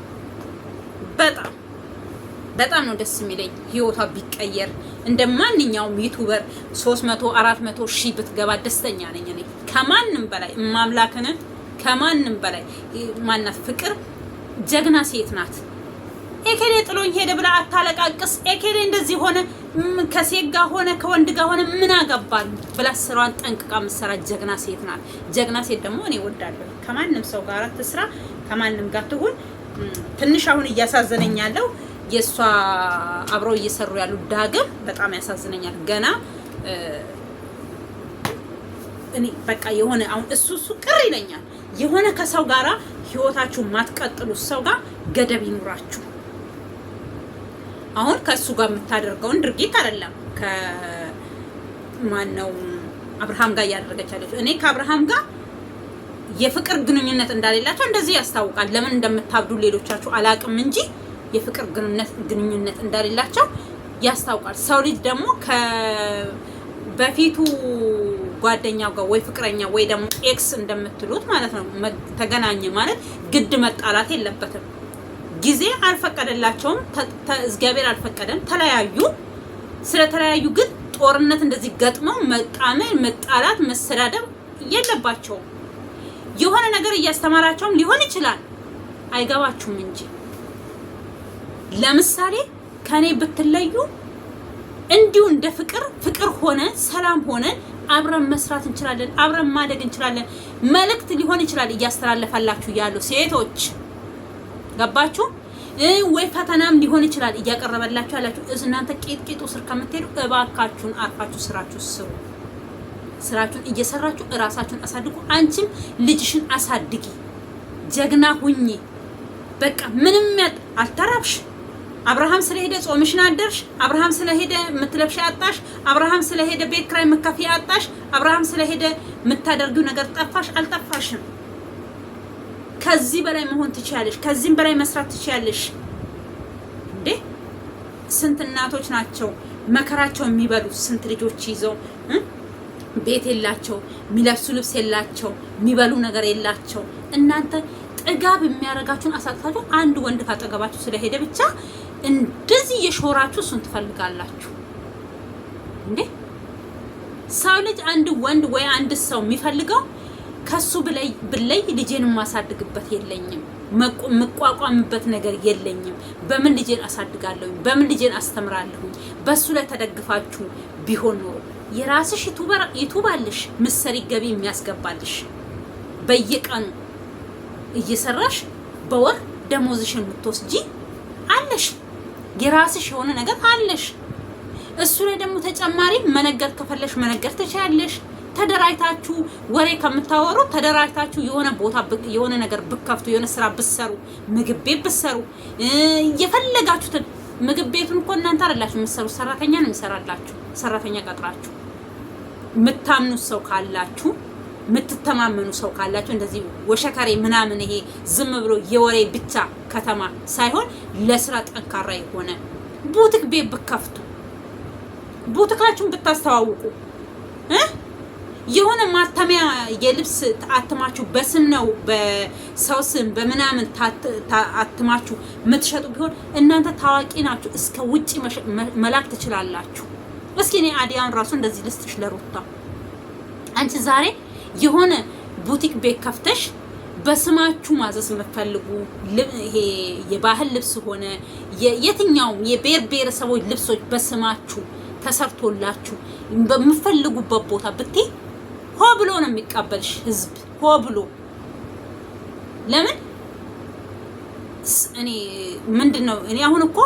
በጣም ነው ደስ የሚለኝ። ህይወቷ ቢቀየር እንደ ማንኛውም ዩቲዩበር 300 400 ሺህ ብትገባ ደስተኛ ነኝ እኔ ከማንም በላይ ማምላክን ከማንም በላይ ማናት ፍቅር ጀግና ሴት ናት። ኤኬሌ ጥሎኝ ሄደ ብላ አታለቃቅስ። ኤኬሌ እንደዚህ ሆነ ከሴት ጋር ሆነ ከወንድ ጋር ሆነ ምን አገባል ብላ ስራዋን ጠንቅቃ ምሰራ ጀግና ሴት ናት። ጀግና ሴት ደግሞ እኔ እወዳለሁ። ከማንም ሰው ጋር ትስራ፣ ከማንም ጋር ትሁን። ትንሽ አሁን እያሳዘነኝ ያለው የሷ አብረው እየሰሩ ያሉ ዳግም በጣም ያሳዝነኛል። ገና እኔ በቃ የሆነ አሁን እሱ ቅር ይለኛል። የሆነ ከሰው ጋራ ህይወታችሁ ማትቀጥሉ ሰው ጋር ገደብ ይኑራችሁ። አሁን ከሱ ጋር የምታደርገውን ድርጊት አይደለም ከማነው አብርሃም ጋር እያደረገች ያለችው። እኔ ከአብርሃም ጋር የፍቅር ግንኙነት እንደሌላቸው እንደዚህ ያስታውቃል። ለምን እንደምታብዱ ሌሎቻችሁ አላቅም እንጂ የፍቅር ግንኙነት እንደሌላቸው ያስታውቃል። ሰው ልጅ ደግሞ በፊቱ ጓደኛው ጋር ወይ ፍቅረኛ ወይ ደግሞ ኤክስ እንደምትሉት ማለት ነው ተገናኘ ማለት ግድ መጣላት የለበትም። ጊዜ አልፈቀደላቸውም። እግዚአብሔር አልፈቀደም። ተለያዩ። ስለተለያዩ ግን ጦርነት እንደዚህ ገጥመው መጣላት፣ መሰዳደብ የለባቸውም። የሆነ ነገር እያስተማራቸውም ሊሆን ይችላል። አይገባችሁም እንጂ ለምሳሌ ከኔ ብትለዩ እንዲሁ እንደ ፍቅር ሆነ ሰላም ሆነ አብረን መስራት እንችላለን፣ አብረን ማደግ እንችላለን። መልእክት ሊሆን ይችላል እያስተላለፋላችሁ ያሉ ሴቶች ገባችሁ? ወይ ፈተናም ሊሆን ይችላል እያቀረበላችሁ ያላችሁ። እናንተ ቂጥቂጡ ስር ከምትሄዱ እባካችሁን አርፋችሁ ስራችሁ ስሩ። ስራችሁን እየሰራችሁ እራሳችሁን አሳድጉ። አንቺም ልጅሽን አሳድጊ። ጀግና ሁኚ። በቃ ምንም አልተራብሽ። አብርሃም ስለሄደ ጾምሽን አደርሽ። አብርሃም ስለሄደ የምትለብሽ አጣሽ። አብርሃም ስለሄደ ቤት ኪራይ መከፊያ አጣሽ። አብርሃም ስለሄደ የምታደርጊው ነገር ጠፋሽ። አልጠፋሽም። ከዚህ በላይ መሆን ትችያለሽ። ከዚህም በላይ መስራት ትችያለሽ። እንዴ ስንት እናቶች ናቸው መከራቸው የሚበሉት? ስንት ልጆች ይዘው ቤት የላቸው፣ የሚለብሱ ልብስ የላቸው፣ የሚበሉ ነገር የላቸው። እናንተ ጥጋብ የሚያረጋችሁን አሳጥታችሁ አንድ ወንድ ካጠገባችሁ ስለሄደ ብቻ እንደዚህ የሾራችሁ እሱን ትፈልጋላችሁ እንዴ? ሰው ልጅ አንድ ወንድ ወይ አንድ ሰው የሚፈልገው ከሱ ብለይ ልጄን ማሳድግበት የለኝም፣ መቋቋምበት ነገር የለኝም። በምን ልጄን አሳድጋለሁ? በምን ልጄን አስተምራለሁ? በሱ ላይ ተደግፋችሁ ቢሆን ኖሮ የራስሽ ዩቲዩባልሽ ምሰሪ ገቢ የሚያስገባልሽ በየቀኑ እየሰራሽ በወር ደሞዝሽን የምትወስጂ አለሽ። የራስሽ የሆነ ነገር አለሽ። እሱ ላይ ደግሞ ተጨማሪ መነገር ከፈለሽ መነገር ትችያለሽ። ተደራጅታችሁ ወሬ ከምታወሩ ተደራጅታችሁ የሆነ ቦታ የሆነ ነገር ብከፍቱ፣ የሆነ ስራ ብትሰሩ፣ ምግብ ቤት ብትሰሩ፣ የፈለጋችሁትን ምግብ ቤቱን እኮ እናንተ አይደላችሁ የምትሰሩ፣ ሰራተኛ ነው የሚሰራላችሁ። ሰራተኛ ቀጥራችሁ የምታምኑት ሰው ካላችሁ፣ የምትተማመኑ ሰው ካላችሁ፣ እንደዚህ ወሸከሬ ምናምን ይሄ ዝም ብሎ የወሬ ብቻ ከተማ ሳይሆን ለስራ ጠንካራ የሆነ ቡቲክ ቤት ብከፍቱ፣ ቡቲካችሁን ብታስተዋውቁ የሆነ ማተሚያ የልብስ አትማችሁ በስም ነው በሰው ስም በምናምን አትማችሁ የምትሸጡ ቢሆን እናንተ ታዋቂ ናችሁ፣ እስከ ውጪ መላክ ትችላላችሁ። እስኪ እኔ አዲያን ራሱ እንደዚህ ልስጥሽ ለሩታ፣ አንቺ ዛሬ የሆነ ቡቲክ ቤት ከፍተሽ በስማችሁ ማዘዝ የምትፈልጉ ይሄ የባህል ልብስ ሆነ የትኛውም የብሔር ብሔረሰቦች ልብሶች በስማችሁ ተሰርቶላችሁ በምትፈልጉበት ቦታ ብትይ ሆ ብሎ ነው የሚቀበልሽ ህዝብ፣ ሆ ብሎ። ለምን እኔ ምንድነው እኔ አሁን እኮ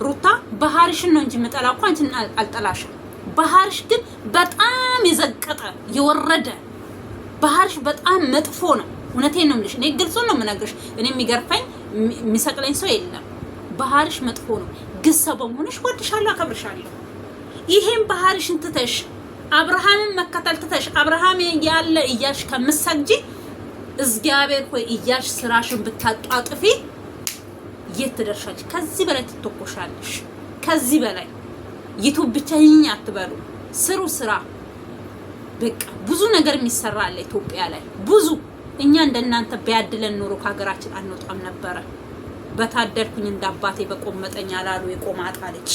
ሩታ ባህርሽን ነው እንጂ መጠላው እኮ አንቺን አልጠላሽም። ባህርሽ ግን በጣም የዘቀጠ የወረደ ባህርሽ በጣም መጥፎ ነው። እውነቴን ነው የምልሽ። እኔ ግልጹን ነው የምነግርሽ። እኔ የሚገርፈኝ የሚሰቅለኝ ሰው የለም። ባህርሽ መጥፎ ነው። ግን ሰው በመሆንሽ ወድሻለሁ፣ አከብርሻለሁ። ይሄን ባህርሽን ትተሽ አብርሃምን መከተል ትተሽ አብርሃም ያለ እያልሽ ከምትሰግጂ እግዚአብሔር ሆይ እያልሽ ስራሽን ብታጧጥፊ የት ትደርሻለሽ? ከዚህ በላይ ትተኮሻለሽ። ከዚህ በላይ ዩቲዩብ ብቻ ይኛ አትበሉ፣ ስሩ ስራ። በቃ ብዙ ነገር የሚሰራ አለ ኢትዮጵያ ላይ ብዙ። እኛ እንደናንተ ቢያድለን ኖሮ ከሀገራችን አንወጣም ነበረ። በታደልኩኝ እንዳባቴ በቆመጠኝ አላሉ የቆማጣ ልጅ።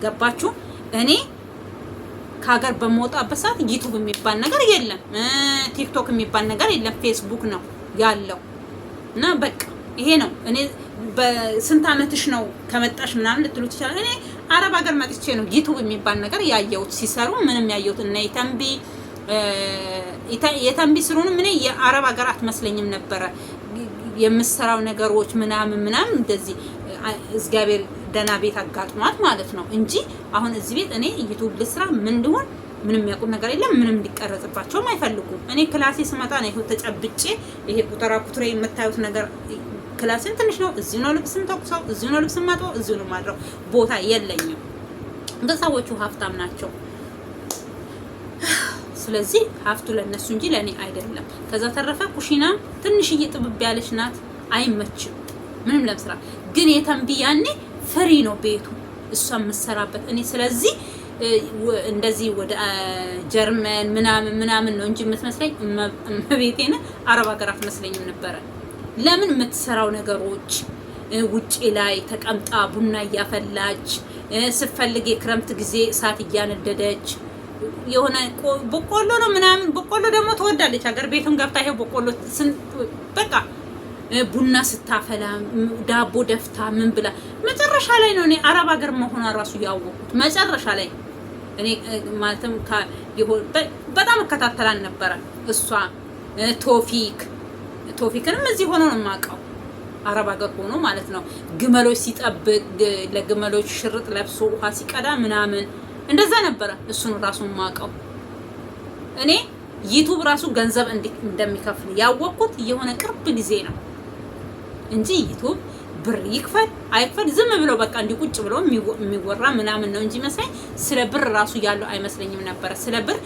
ገባችሁ? እኔ ከሀገር በመውጣበት ሰዓት ዩቲዩብ የሚባል ነገር የለም፣ ቲክቶክ የሚባል ነገር የለም፣ ፌስቡክ ነው ያለው። እና በቃ ይሄ ነው። እኔ በስንት አመትሽ ነው ከመጣሽ ምናምን ልትሉ ትችላል። እኔ አረብ ሀገር መጥቼ ነው ዩቲዩብ የሚባል ነገር ያየሁት። ሲሰሩ ምንም ያየሁት እና የተንቢ ስሩንም እኔ የአረብ ሀገር አትመስለኝም ነበረ የምሰራው ነገሮች ምናምን እንደዚህ እግዚአብሔር ደህና ቤት አጋጥሟት ማለት ነው እንጂ አሁን እዚህ ቤት እኔ ዩቲዩብ ልስራ ምን እንደሆነ ምንም ያውቁት ነገር የለም። ምንም እንዲቀረጽባቸውም አይፈልጉም። እኔ ክላሴ ስመጣ ነው ይሄው ተጨብጬ ይሄ ቁጥራ ቁጥሬ የምታዩት ነገር ክላሴን ትንሽ ነው። እዚህ ነው ልብስም ተኩሰው፣ እዚህ ነው ልብስም ማጥበው፣ እዚህ ነው ማድረው። ቦታ የለኝም። ሰዎቹ ሀብታም ናቸው። ስለዚህ ሀብቱ ለነሱ እንጂ ለኔ አይደለም። ከዛ ተረፈ ኩሽና ትንሽዬ ጥብብ ያለች ናት፣ አይመችም ምንም ለምስራ። ግን የተንቢ ያኔ ፍሪ ነው ቤቱ እሷ የምትሰራበት። እኔ ስለዚህ እንደዚህ ወደ ጀርመን ምናምን ነው እንጂ የምትመስለኝ ቤቴን አረብ ሀገር አትመስለኝም ነበረ። ለምን የምትሰራው ነገሮች ውጪ ላይ ተቀምጣ ቡና እያፈላች ስትፈልግ የክረምት ጊዜ እሳት እያነደደች የሆነ በቆሎ ነው ምናምን። በቆሎ ደግሞ ትወዳለች። ሀገር ቤቱን ገብታ ይሄ በቆሎ በቃ ቡና ስታፈላ ዳቦ ደፍታ ምን ብላ መጨረሻ ላይ ነው እኔ አረብ ሀገር መሆኗ ራሱ ያወቁት። መጨረሻ ላይ እኔ ማለትም በጣም እከታተላን ነበረ። እሷ ቶፊክንም እዚህ ሆኖ ነው የማውቀው፣ አረብ ሀገር ሆኖ ማለት ነው። ግመሎች ሲጠብቅ ለግመሎች ሽርጥ ለብሶ ውሃ ሲቀዳ ምናምን እንደዛ ነበረ። እሱን ራሱን ማቀው እኔ ዩቲዩብ ራሱ ገንዘብ እንደሚከፍል ያወቅኩት የሆነ ቅርብ ጊዜ ነው እንጂ ዩቲዩብ ብር ይክፈል አይክፈል ዝም ብሎ በቃ እንዲ ቁጭ ብሎ የሚወራ ምናምን ነው እንጂ መስለኝ ስለ ብር ራሱ ያለው አይመስለኝም ነበር። ስለ ብር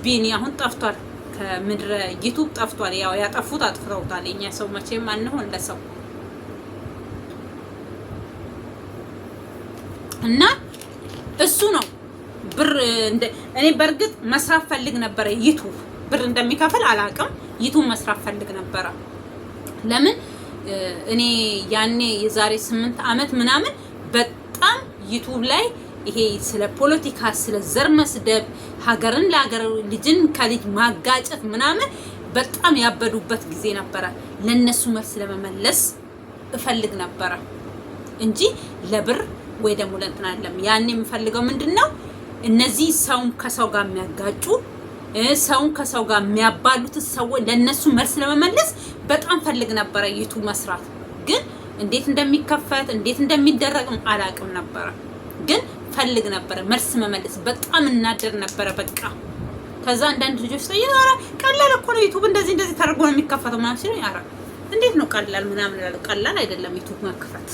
ቢኒ አሁን ጠፍቷል፣ ከምድረ ዩቲዩብ ጠፍቷል። ያው ያጠፉት አጥፍተውታል። እኛ ሰው መቼም አንሆን ለሰው እና እሱ ነው ብር እኔ በርግጥ መስራት ፈልግ ነበር። ዩቲዩብ ብር እንደሚከፍል አላውቅም። ዩቲዩብ መስራት ፈልግ ነበር። ለምን እኔ ያኔ የዛሬ 8 አመት ምናምን በጣም ዩቲዩብ ላይ ይሄ ስለ ፖለቲካ ስለ ዘር መስደብ ሀገርን ለሀገር ልጅን ከልጅ ማጋጨት ምናምን በጣም ያበዱበት ጊዜ ነበረ። ለነሱ መልስ ለመመለስ እፈልግ ነበር እንጂ ለብር ወይ ደግሞ ለእንትን አይደለም። ያኔ የምፈልገው ምንድነው እነዚህ ሰውን ከሰው ጋር የሚያጋጩ ሰውን ከሰው ጋር የሚያባሉት ሰዎች ለነሱ መልስ ለመመለስ በጣም ፈልግ ነበር ዩቲዩብ መስራት። ግን እንዴት እንደሚከፈት እንዴት እንደሚደረግም አላውቅም ነበር። ግን ፈልግ ነበር መልስ መመለስ። በጣም እናደር ነበር በቃ። ከዛ አንዳንድ ልጆች ኧረ ቀላል እኮ ነው ዩቲዩብ እንደዚህ ተደርጎ ነው የሚከፈተው ማለት ሲሉኝ ኧረ እንዴት ነው ቀላል ምናምን እላለሁ። ቀላል አይደለም ዩቲዩብ መክፈት።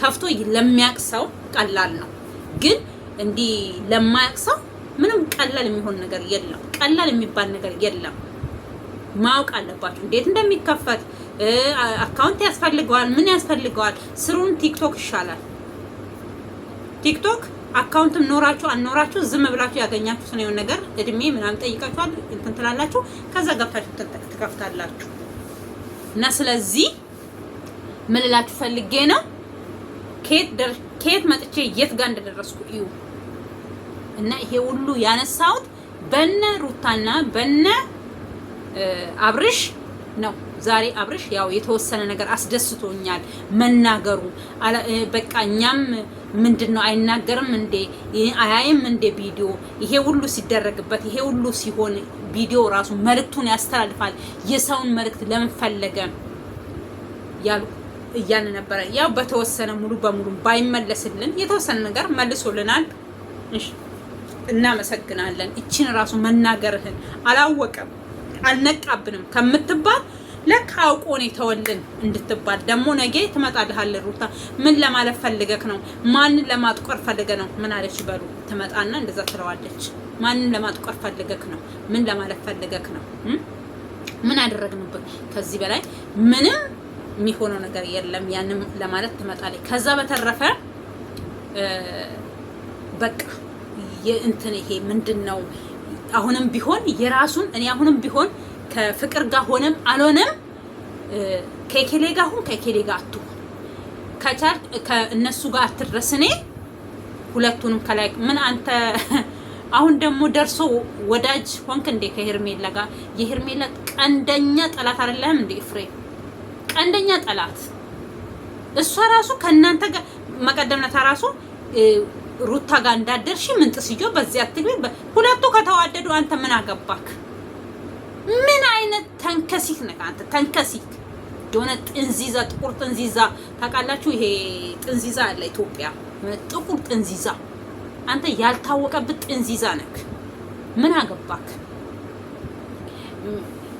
ከፍቶ ለሚያውቅ ሰው ቀላል ነው። ግን እንዲህ ለማያውቅ ሰው ምንም ቀላል የሚሆን ነገር የለም። ቀላል የሚባል ነገር የለም። ማወቅ አለባችሁ እንዴት እንደሚከፈት። አካውንት ያስፈልገዋል፣ ምን ያስፈልገዋል። ስሩን ቲክቶክ ይሻላል። ቲክቶክ አካውንትም ኖራችሁ አልኖራችሁ ዝም ብላችሁ ያገኛችሁት ነው ነገር እድሜ ምናምን ጠይቃችኋል እንትን ትላላችሁ። ከዛ ገብታችሁ ትከፍታላችሁ። እና ስለዚህ ምን ልላችሁ ፈልጌ ነው ከየት መጥቼ የት ጋር እንደደረስኩ እዩ። እና ይሄ ሁሉ ያነሳሁት በነ ሩታና በነ አብርሽ ነው። ዛሬ አብርሽ ያው የተወሰነ ነገር አስደስቶኛል መናገሩ። በቃ እኛም ምንድነው አይናገርም እንዴ አያይም እንዴ ቪዲዮ ይሄ ሁሉ ሲደረግበት ይሄ ሁሉ ሲሆን ቪዲዮ ራሱ መልእክቱን ያስተላልፋል። የሰውን መልእክት ለምን ፈለገ ያሉ እያለ ነበረ። ያው በተወሰነ ሙሉ በሙሉ ባይመለስልን የተወሰነ ነገር መልሶልናል። እሺ እናመሰግናለን። እቺን ራሱ መናገርህን አላወቀም አልነቃብንም ከምትባል ለካ አውቆ ነው ተወልን እንድትባል ደግሞ ነገ ትመጣልሃል። ሩታ ምን ለማለት ፈልገክ ነው? ማንን ለማጥቆር ፈልገ ነው? ምን አለች በሉ ትመጣና እንደዛ ትለዋለች። ማንን ለማጥቆር ፈልገክ ነው? ምን ለማለት ፈልገክ ነው? ምን አደረግንበት? ከዚህ በላይ ምንም የሚሆነው ነገር የለም። ያንን ለማለት ትመጣለች። ከዛ በተረፈ በቃ የእንትን ይሄ ምንድነው አሁንም ቢሆን የራሱን እኔ አሁንም ቢሆን ከፍቅር ጋር ሆነም አልሆነም ከኬሌ ጋር ሁን ከኬሌ ጋር አትሁን ከቻል ከእነሱ ጋር አትድረስ። እኔ ሁለቱንም ከላይ ምን አንተ አሁን ደግሞ ደርሶ ወዳጅ ሆንክ እንዴ ከሄርሜላ ጋር? የሄርሜላ ቀንደኛ ጠላት አይደለም እንዴ ኤፍሬም? ቀንደኛ ጠላት እሷ ራሱ ከእናንተ ጋር መቀደምነታ ራሱ ሩታ ጋር እንዳደርሽ ምን ጥስዮ በዚህ አትግቢ። ሁለቱ ከተዋደዱ አንተ ምን አገባክ? ምን አይነት ተንከሲክ ነህ አንተ? ተንከሲክ ዶነ ጥንዚዛ፣ ጥቁር ጥንዚዛ ታውቃላችሁ? ይሄ ጥንዚዛ አለ ኢትዮጵያ፣ ጥቁር ጥንዚዛ። አንተ ያልታወቀበት ጥንዚዛ ነህ። ምን አገባክ?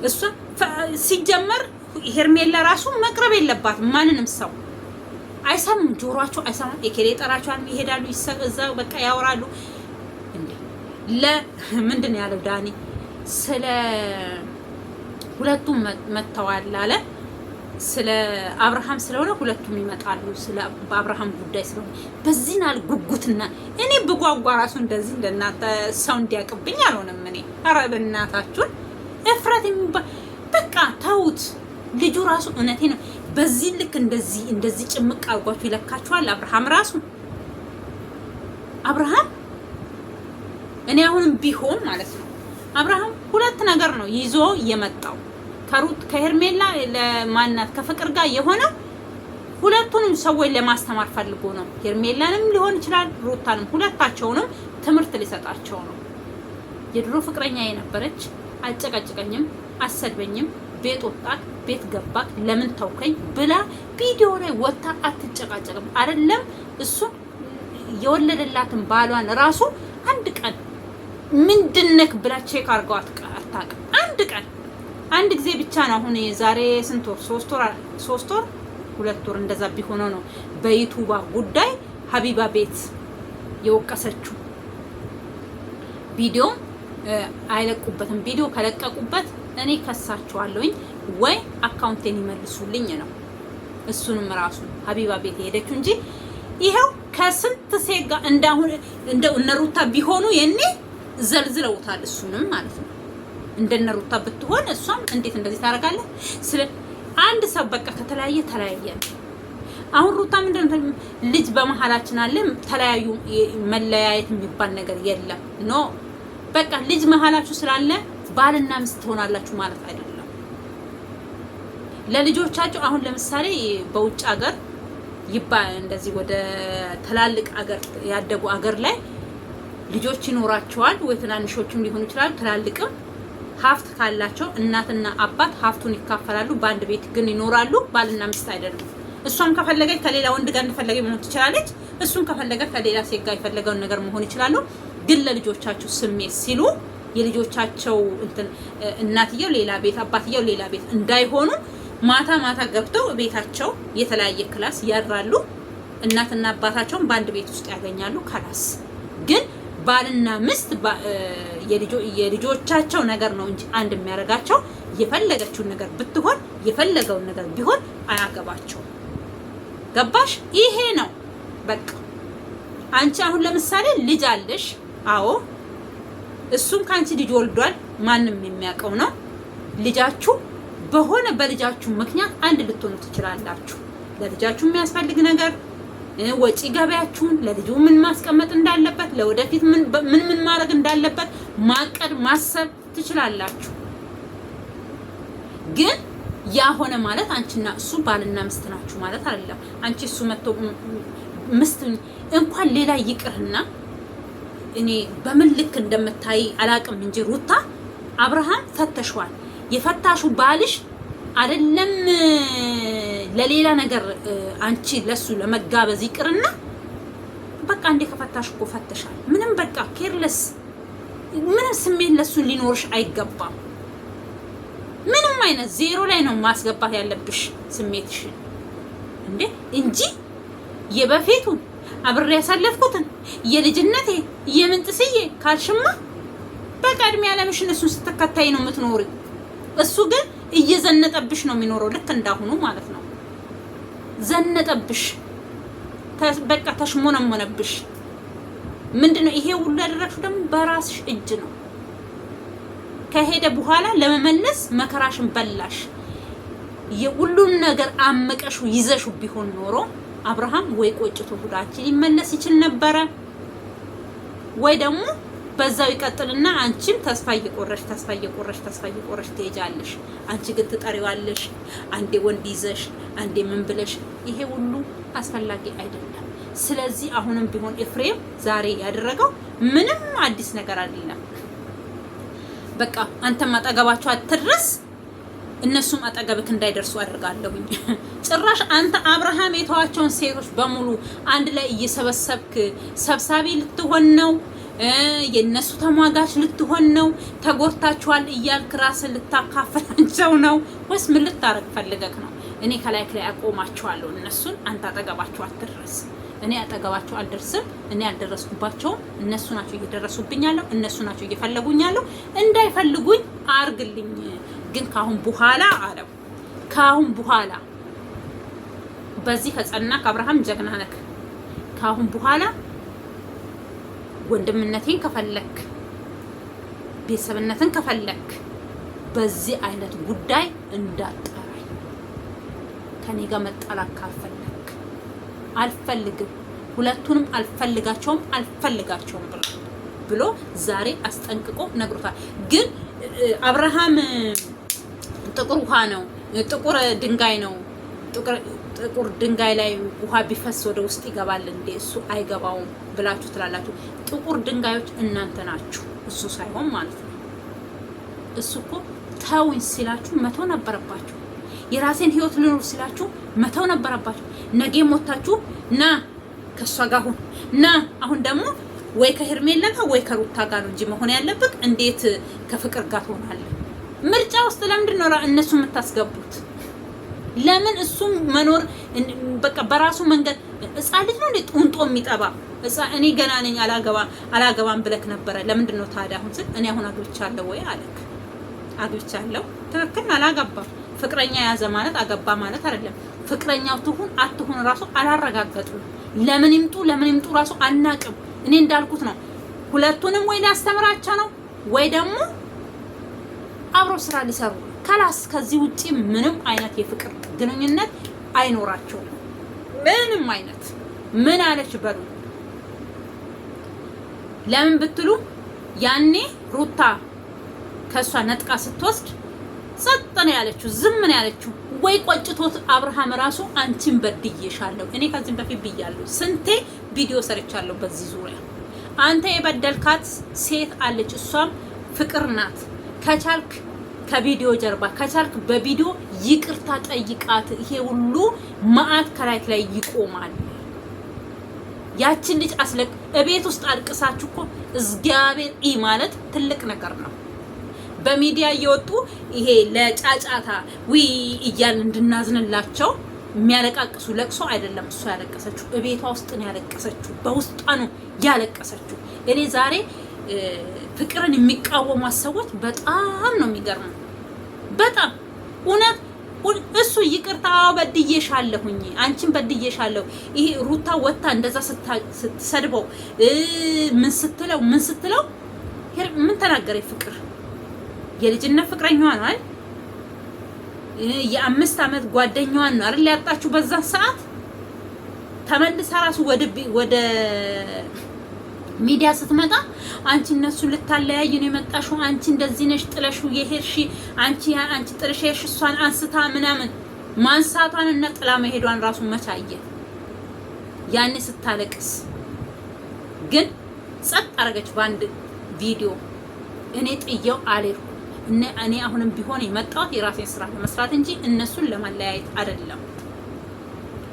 እሷ ሲጀመር ሄርሜላ ራሱ መቅረብ የለባትም ማንንም ሰው አይሰሙም። ጆሮአቸው አይሰማም። የኬሌ ጠራቸዋል፣ ይሄዳሉ፣ እዛ በቃ ያወራሉ። እንዴ ለምንድን ያለው ዳኒ ስለ ሁለቱም መተዋል አለ። ስለ አብርሃም ስለሆነ ሁለቱም ይመጣሉ። ስለ በአብርሃም ጉዳይ ስለሆነ በዚህ ናል ጉጉትና እኔ በጓጓ ራሱ እንደዚህ እንደናንተ ሰው እንዲያቅብኝ አልሆነም። እኔ ኧረ በእናታችሁን እፍረት የሚባል በቃ ተውት። ልጁ ራሱ እውነቴ ነው። በዚህ ልክ እንደዚህ ጭምቅ አርጓችሁ ይለካችኋል። አብርሃም ራሱ አብርሃም እኔ አሁንም ቢሆን ማለት ነው አብርሃም ሁለት ነገር ነው ይዞ የመጣው ከሩት ከሄርሜላ ለማናት ከፍቅር ጋር የሆነ ሁለቱንም ሰዎች ለማስተማር ፈልጎ ነው። ሄርሜላንም ሊሆን ይችላል ሩታንም፣ ሁለታቸውንም ትምህርት ሊሰጣቸው ነው። የድሮ ፍቅረኛ የነበረች አጨቃጨቀኝም አሰድበኝም ቤት ወጣት ቤት ገባክ ለምን ተውከኝ ብላ ቪዲዮ ላይ ወጣ አትጨቃጨቅም። አይደለም እሱ የወለደላትን ባሏን ራሱ አንድ ቀን ምንድነክ ብላ ቼክ አርገው አታውቅም። አንድ ቀን አንድ ጊዜ ብቻ ነው። አሁን የዛሬ ስንት ወር 3 ወር 2 ወር እንደዛ ቢሆነው ነው በዩቲዩብ ጉዳይ ሀቢባ ቤት የወቀሰችው። ቪዲዮ አይለቁበትም። ቪዲዮ ከለቀቁበት እኔ ከሳቸዋለሁኝ ወይ አካውንቴን ይመልሱልኝ ነው። እሱንም ራሱ ሀቢባ ቤት ሄደችው እንጂ ይሄው ከስንት ሴት ጋር እንዳሁን እነ ሩታ ቢሆኑ የኔ ዘልዝለውታል። እሱንም ማለት ነው እንደነ ሩታ ብትሆን እሷም እንዴት እንደዚህ ታደርጋለህ? ስለ አንድ ሰው በቃ ተለያየ። አሁን ሩታ ምንድነው ልጅ በመሀላችን አለ ተለያዩ፣ መለያየት የሚባል ነገር የለም። ኖ በቃ ልጅ መሀላችሁ ስላለ ባልና ሚስት ትሆናላችሁ ማለት አይደለም። ለልጆቻችሁ አሁን ለምሳሌ በውጭ ሀገር እንደዚህ ወደ ትላልቅ ሀገር ያደጉ ሀገር ላይ ልጆች ይኖራቸዋል ወይ ትናንሾችም ሊሆኑ ይችላሉ። ትላልቅም ሀብት ካላቸው እናትና አባት ሀብቱን ይካፈላሉ። በአንድ ቤት ግን ይኖራሉ። ባልና ሚስት አይደሉም። እሷም ከፈለገች ከሌላ ወንድ ጋር እንደፈለገ መሆን ትችላለች። እሱም ከፈለገ ከሌላ ሴት ጋር የፈለገውን ነገር መሆን ይችላሉ። ግን ለልጆቻቸው ስሜት ሲሉ የልጆቻቸው እናትየው ሌላ ቤት አባትየው ሌላ ቤት እንዳይሆኑ ማታ ገብተው ቤታቸው የተለያየ ክላስ ያድራሉ። እናትና አባታቸውን በአንድ ቤት ውስጥ ያገኛሉ። ከላስ ግን ባልና ሚስት የልጆቻቸው ነገር ነው እንጂ አንድ የሚያደርጋቸው የፈለገችውን ነገር ብትሆን የፈለገውን ነገር ቢሆን አያገባቸው። ገባሽ? ይሄ ነው በቃ አንቺ አሁን ለምሳሌ ልጅ አለሽ። አዎ እሱም ካንቺ ልጅ ወልዷል። ማንም የሚያውቀው ነው። ልጃችሁ በሆነ በልጃችሁ ምክንያት አንድ ልትሆኑ ትችላላችሁ። ለልጃችሁ የሚያስፈልግ ነገር ወጪ ገበያችሁን፣ ለልጁ ምን ማስቀመጥ እንዳለበት፣ ለወደፊት ምን ማድረግ እንዳለበት ማቀድ ማሰብ ትችላላችሁ። ግን ያ ሆነ ማለት አንቺና እሱ ባልና ሚስት ናችሁ ማለት አይደለም። አንቺ እሱ መጥቶ ሚስት እንኳን ሌላ ይቅርና እኔ በምን ልክ እንደምታይ አላቅም እንጂ ሩታ አብርሃም ፈተሽዋል። የፈታሹ ባልሽ አይደለም ለሌላ ነገር አንቺ ለሱ ለመጋበዝ ይቅርና በቃ እንደ ከፈታሽ እኮ ፈተሻል። ምንም በቃ ኬርለስ ምንም ስሜት ለሱ ሊኖርሽ አይገባም። ምንም አይነት ዜሮ ላይ ነው ማስገባት ያለብሽ ስሜትሽን እንጂ የበፊቱ አብሬ ያሳለፍኩትን የልጅነቴ የምንጥስዬ ካልሽማ በቀድሜ ያለምሽን እሱን ስትከታይ ነው የምትኖሪው። እሱ ግን እየዘነጠብሽ ነው የሚኖረው፣ ልክ እንዳሁኑ ማለት ነው። ዘነጠብሽ፣ በቃ ተሽሞነሞነብሽ። ምንድነው ይሄ ሁሉ ያደረግሽው? ደግሞ በራስሽ እጅ ነው። ከሄደ በኋላ ለመመለስ መከራሽን በላሽ። የሁሉን ነገር አመቀሹ ይዘሹ ቢሆን ኖሮ አብርሃም ወይ ቆጭቶ ሁላችን ሊመለስ ይችል ነበረ፣ ወይ ደግሞ በዛው ይቀጥልና አንቺም ተስፋ እየቆረሽ ትሄጃለሽ። አንቺ ግን ትጠሪዋለሽ፣ አንዴ ወንድ ይዘሽ አንዴ ምን ብለሽ። ይሄ ሁሉ አስፈላጊ አይደለም። ስለዚህ አሁንም ቢሆን ኤፍሬም ዛሬ ያደረገው ምንም አዲስ ነገር አይደለም። በቃ አንተም አጠገባቸው አትድረስ፣ እነሱም አጠገብክ እንዳይደርሱ አድርጋለሁኝ። ጭራሽ አንተ አብርሃም የተዋቸውን ሴቶች በሙሉ አንድ ላይ እየሰበሰብክ ሰብሳቢ ልትሆን ነው፣ የነሱ ተሟጋች ልትሆን ነው፣ ተጎርታችኋል እያልክ ራስን ልታካፈላቸው ነው ወይስ ምን ልታረግ ፈልገክ ነው? እኔ ከላይ አቆማቸዋለሁ እነሱን፣ አንተ አጠገባቸው አትድረስ። እኔ አጠገባቸው አልደርስም። እኔ አልደረስኩባቸውም። እነሱ ናቸው እየደረሱብኝ ያለው፣ እነሱ ናቸው እየፈለጉኝ ያለው። እንዳይፈልጉኝ አርግልኝ። ግን ካሁን በኋላ አለው ካሁን በኋላ በዚህ ከጸናክ አብርሃም ጀግና ነክ። ካሁን በኋላ ወንድምነቴን ከፈለክ ቤተሰብነትን ከፈለክ በዚህ አይነት ጉዳይ እንዳጠራኝ። ከኔ ጋር መጣላት ካልፈለክ አልፈልግም፣ ሁለቱንም አልፈልጋቸውም ብሎ ዛሬ አስጠንቅቆ ነግሮታል። ግን አብርሃም ጥቁር ውሃ ነው፣ ጥቁር ድንጋይ ነው። ጥቁር ድንጋይ ላይ ውሃ ቢፈስ ወደ ውስጥ ይገባል እንዴ? እሱ አይገባውም ብላችሁ ትላላችሁ። ጥቁር ድንጋዮች እናንተ ናችሁ፣ እሱ ሳይሆን ማለት ነው። እሱ እኮ ተውኝ ሲላችሁ መተው ነበረባችሁ። የራሴን ህይወት ልኖር ሲላችሁ መተው ነበረባችሁ። ነገ ሞታችሁ ና ከሷ ጋር ሁን ና። አሁን ደግሞ ወይ ከሄርሜላ ጋር ወይ ከሩታ ጋር ነው እንጂ መሆን ያለብክ። እንዴት ከፍቅር ጋር ትሆናለህ? ምርጫ ውስጥ ለምንድን ነው እነሱ የምታስገቡት? ለምን እሱ መኖር በቃ በራሱ መንገድ ሕፃን ልጅ ነው እንዴ ጡንጦ የሚጠባ? እኔ ገና ነኝ አላገባም ብለክ ነበረ። ለምንድን ነው ታዲያ አሁን ስል እኔ አሁን አግብቻለሁ ወይ አለክ? አግብቻለሁ ትክክል፣ አላገባም። ፍቅረኛ ያዘ ማለት አገባ ማለት አይደለም። ፍቅረኛው ትሁን አትሁን ራሱ አላረጋገጡም። ለምን ይምጡ ራሱ አናቅም። እኔ እንዳልኩት ነው። ሁለቱንም ወይ ሊያስተምራቸው ነው ወይ ደግሞ አብሮ ስራ ሊሰሩ ከላስ። ከዚህ ውጪ ምንም አይነት የፍቅር ግንኙነት አይኖራቸውም። ምንም አይነት ምን አለች በሉ። ለምን ብትሉ ያኔ ሩታ ከሷ ነጥቃ ስትወስድ ጸጥ ነው ያለችው፣ ዝም ነው ያለችው። ወይ ቆጭቶት አብርሃም ራሱ አንቺን በድዬሻለሁ። እኔ ከዚህ በፊት ብያለሁ፣ ስንቴ ቪዲዮ ሰርቻለሁ በዚህ ዙሪያ። አንተ የበደልካት ሴት አለች፣ እሷም ፍቅር ናት። ከቻልክ ከቪዲዮ ጀርባ ከቻልክ በቪዲዮ ይቅርታ ጠይቃት። ይሄ ሁሉ መዓት ከላይ ላይ ይቆማል። ያችን ልጅ እቤት ውስጥ አልቅሳችሁ እኮ እግዚአብሔር ማለት ትልቅ ነገር ነው። በሚዲያ እየወጡ ይሄ ለጫጫታ እያልን እንድናዝንላቸው የሚያለቃቅሱ ለቅሶ አይደለም። እሷ ያለቀሰችው እቤቷ ውስጥ ነው ያለቀሰችው፣ በውስጧ ነው ያለቀሰችው። እኔ ዛሬ ፍቅርን የሚቃወሙ ሰዎች በጣም ነው የሚገርመው። በጣም እውነት እሱ ይቅርታ በድዬሻለሁኝ፣ አንቺን በድዬሻለሁ። ይሄ ሩታ ወታ እንደዛ ስትሰድበው ምን ስትለው ምን ተናገረ? ፍቅር የልጅነት ፍቅረኛዋ ነው አይደል? የ5 ዓመት ጓደኛዋን ነው አይደል ያጣችሁ በዛ ሰዓት። ተመልሳ ራሱ ወደ ሚዲያ ስትመጣ አንቺ እነሱን ልታለያይ ነው የመጣሽው፣ አንቺ እንደዚህ ነሽ፣ ጥለሽው የሄድሽ አንቺ ጥለሽ የሄድሽ እሷን አንስታ ምናምን ማንሳቷን እና ጥላ መሄዷን ራሱ መቻየ ያኔ ስታለቅስ ግን ጸጥ አረገች በአንድ ቪዲዮ። እኔ ጥየው አልሄድኩም። እኔ አሁንም ቢሆን የመጣሁት የራሴን ስራ ለመስራት እንጂ እነሱን ለማለያየት አይደለም።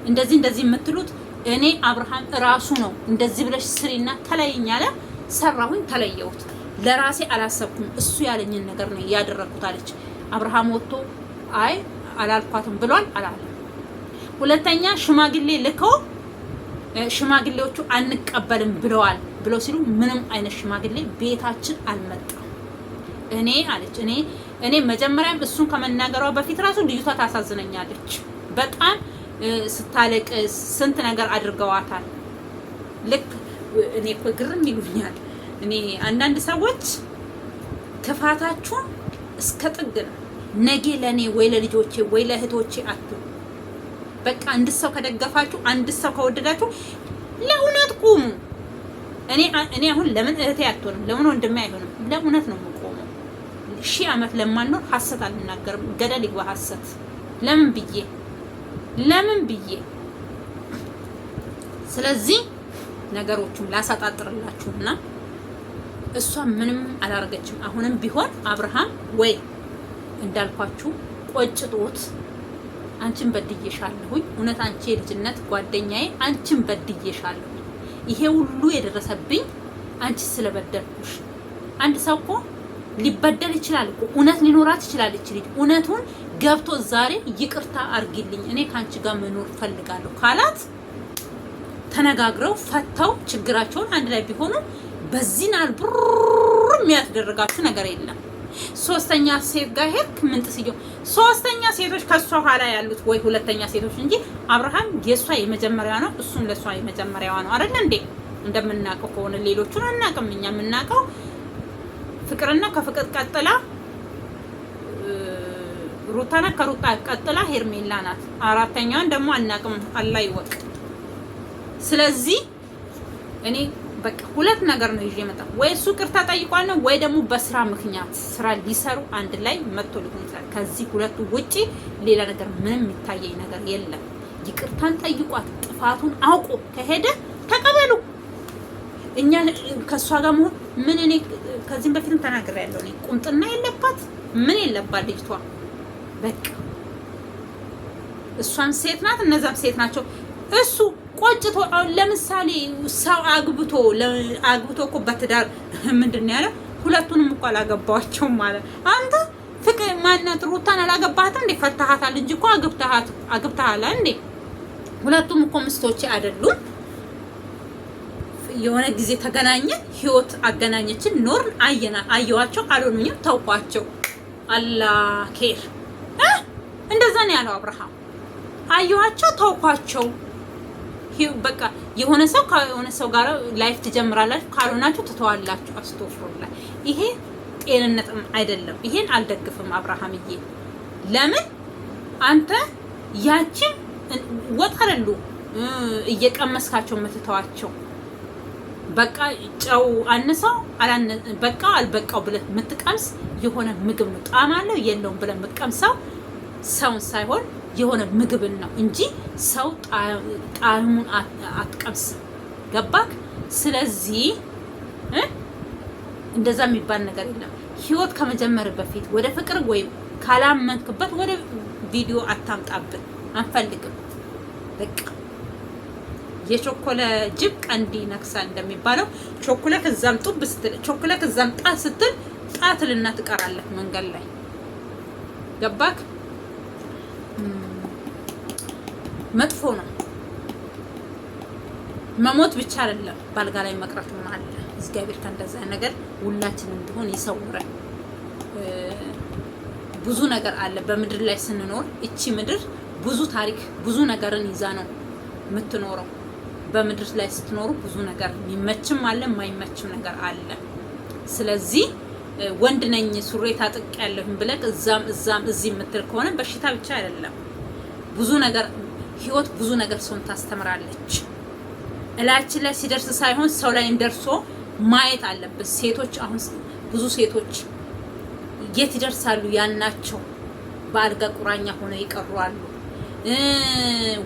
እንደዚህ የምትሉት እኔ አብርሃም ራሱ ነው እንደዚህ ብለሽ ስሪና ተለይኝ አለ። ሰራሁኝ፣ ተለየሁት። ለራሴ አላሰብኩም። እሱ ያለኝን ነገር ነው ያደረኩት አለች። አብርሃም ወጥቶ አይ አላልኳትም ብሏል አላለም። ሁለተኛ ሽማግሌ ልከው ሽማግሌዎቹ አንቀበልም ብለዋል ብለው ሲሉ ምንም አይነት ሽማግሌ ቤታችን አልመጣም። እኔ አለች እኔ መጀመሪያም እሱን ከመናገሯ በፊት ራሱ ልጅቷ ታሳዝነኛለች በጣም ስታለቅስ ስንት ነገር አድርገዋታል። ልክ እኔ እኮ ግርም ይሉኛል። እኔ አንዳንድ ሰዎች ክፋታችሁ እስከ ጥግ ነው። ነገ ለኔ ወይ ለልጆቼ ወይ ለእህቶቼ አትሉ። በቃ አንድ ሰው ከደገፋችሁ አንድ ሰው ከወደዳችሁ ለእውነት ቁሙ። እኔ አሁን ለምን እህቴ አትሆንም? ለምን ወንድሜ አይሆንም? ለእውነት ነው የምቆመው። 1000 ዓመት ለማንኖር ሐሰት አልናገርም። ገደል ይግባ ሐሰት። ለምን ብዬ ስለዚህ ነገሮቹን ላሳጣጥርላችሁና እሷ ምንም አላረገችም። አሁንም ቢሆን አብርሃም ወይ እንዳልኳችሁ ቆጭቶት አንቺን በድዬሻለሁኝ፣ እውነት አንቺ የልጅነት ጓደኛዬ አንቺን በድዬሻለሁ፣ ይሄ ሁሉ የደረሰብኝ አንቺ ስለበደልኩሽ። አንድ ሰው እኮ ሊበደል ይችላል እኮ እውነት ሊኖራት ይችላል። ልጅ እውነቱን ገብቶ ዛሬ ይቅርታ አርጊልኝ እኔ ካንቺ ጋር መኖር ፈልጋለሁ ካላት ተነጋግረው ፈተው ችግራቸውን አንድ ላይ ቢሆኑ በዚህ ናል ብር የሚያስደርጋችሁ ነገር የለም። ሶስተኛ ሴት ጋር ሄድክ ምን ጥስየው? ሶስተኛ ሴቶች ከሷ ኋላ ያሉት ወይ ሁለተኛ ሴቶች እንጂ አብርሃም የሷ የመጀመሪያ ነው፣ እሱም ለሷ የመጀመሪያዋ ነው አይደል እንዴ? እንደምናውቀው ከሆነ ሌሎቹን አናውቅም። እኛ የምናውቀው ፍቅርና ከፍቅር ቀጥላ ሩታ ናት፣ ከሩታ ቀጥላ ሄርሜላ ናት። አራተኛዋን ደግሞ አናውቅም፣ አላህ ይወቅ። ስለዚህ እኔ በቃ ሁለት ነገር ነው ይዤ መጣ። ወይ እሱ ቅርታ ጠይቋል ነው ወይ ደግሞ በስራ ምክንያት ስራ ሊሰሩ አንድ ላይ መጥቶ ሊሆን ይችላል። ከዚህ ሁለቱ ውጪ ሌላ ነገር ምንም የሚታየኝ ነገር የለም። ይቅርታን ጠይቋት፣ ጥፋቱን አውቆ ከሄደ ተቀበሉ። እኛ ከሷ ጋር መሆን ምን እኔ ከዚህም በፊትም ተናግሬያለሁ። እኔ ቁምጥና የለባት ምን የለባት ልጅቷ በቃ እሷም ሴት ናት፣ እነዛም ሴት ናቸው። እሱ ቆጭቶ ለምሳሌ ሰው አግብቶ እኮ በትዳር ምንድን ነው ያለው? ሁለቱንም እኮ አላገባቸውም ማለት አንተ ፍቅር ማናት ሩታን አላገባሃትም እንዴ? ፈታሃታል እንጂ እኮ አግብተሃል እንዴ? ሁለቱም እኮ ምስቶቼ አይደሉም። የሆነ ጊዜ ተገናኘን፣ ህይወት አገናኘችን፣ ኖርን፣ አየዋቸው፣ አልሆኑኝም፣ ተውኳቸው። አላህ ኬር እንደዛ ነው ያለው አብርሃም። አየዋቸው፣ ተውኳቸው። በቃ የሆነ ሰው ከሆነ ሰው ጋር ላይፍ ትጀምራላችሁ፣ ካልሆናችሁ ትተዋላችሁ። አስተፍሩላ ይሄ ጤንነትም አይደለም። ይሄን አልደግፍም አብርሃምዬ። ለምን አንተ ያቺን ወጣረሉ እየቀመስካቸው የምትተዋቸው በቃ ጨው አንሰው በቃ አልበቃው ብለህ የምትቀምስ የሆነ ምግብ ነው። ጣዕም አለው የለውም ብለህ የምትቀምሰው ሰውን ሳይሆን የሆነ ምግብን ነው እንጂ ሰው ጣዕሙን አትቀምስ። ገባክ? ስለዚህ እንደዛ የሚባል ነገር የለም። ህይወት ከመጀመር በፊት ወደ ፍቅር ወይም ካላመንክበት ወደ ቪዲዮ አታምጣብን፣ አንፈልግም። በቃ የቾኮለ ጅብ ቀንዲ ነክሳል እንደሚባለው ቾኮሌት እዛም ጡብ ስትል ቾኮሌት እዛም ጣት ስትል ጣትልና ትቀራለህ መንገድ ላይ። ገባክ? መጥፎ ነው። መሞት ብቻ አይደለም ባልጋ ላይ መቅረትም አለ። እግዚአብሔር ከእንደዛ ነገር ሁላችንም ቢሆን ይሰውረን። ብዙ ነገር አለ በምድር ላይ ስንኖር። እቺ ምድር ብዙ ታሪክ ብዙ ነገርን ይዛ ነው የምትኖረው። በምድር ላይ ስትኖሩ ብዙ ነገር የሚመችም አለ የማይመችም ነገር አለ። ስለዚህ ወንድ ነኝ ሱሪ ታጥቅ ያለሁኝ ብለህ እዛም እዚህ የምትል ከሆነ በሽታ ብቻ አይደለም፣ ብዙ ነገር ህይወት ብዙ ነገር ሰውን ታስተምራለች። እላችን ላይ ሲደርስ ሳይሆን ሰው ላይ እንደርሶ ማየት አለበት። ሴቶች አሁን ብዙ ሴቶች የት ይደርሳሉ ያልናቸው በአልጋ ቁራኛ ሆነው ይቀርዋሉ።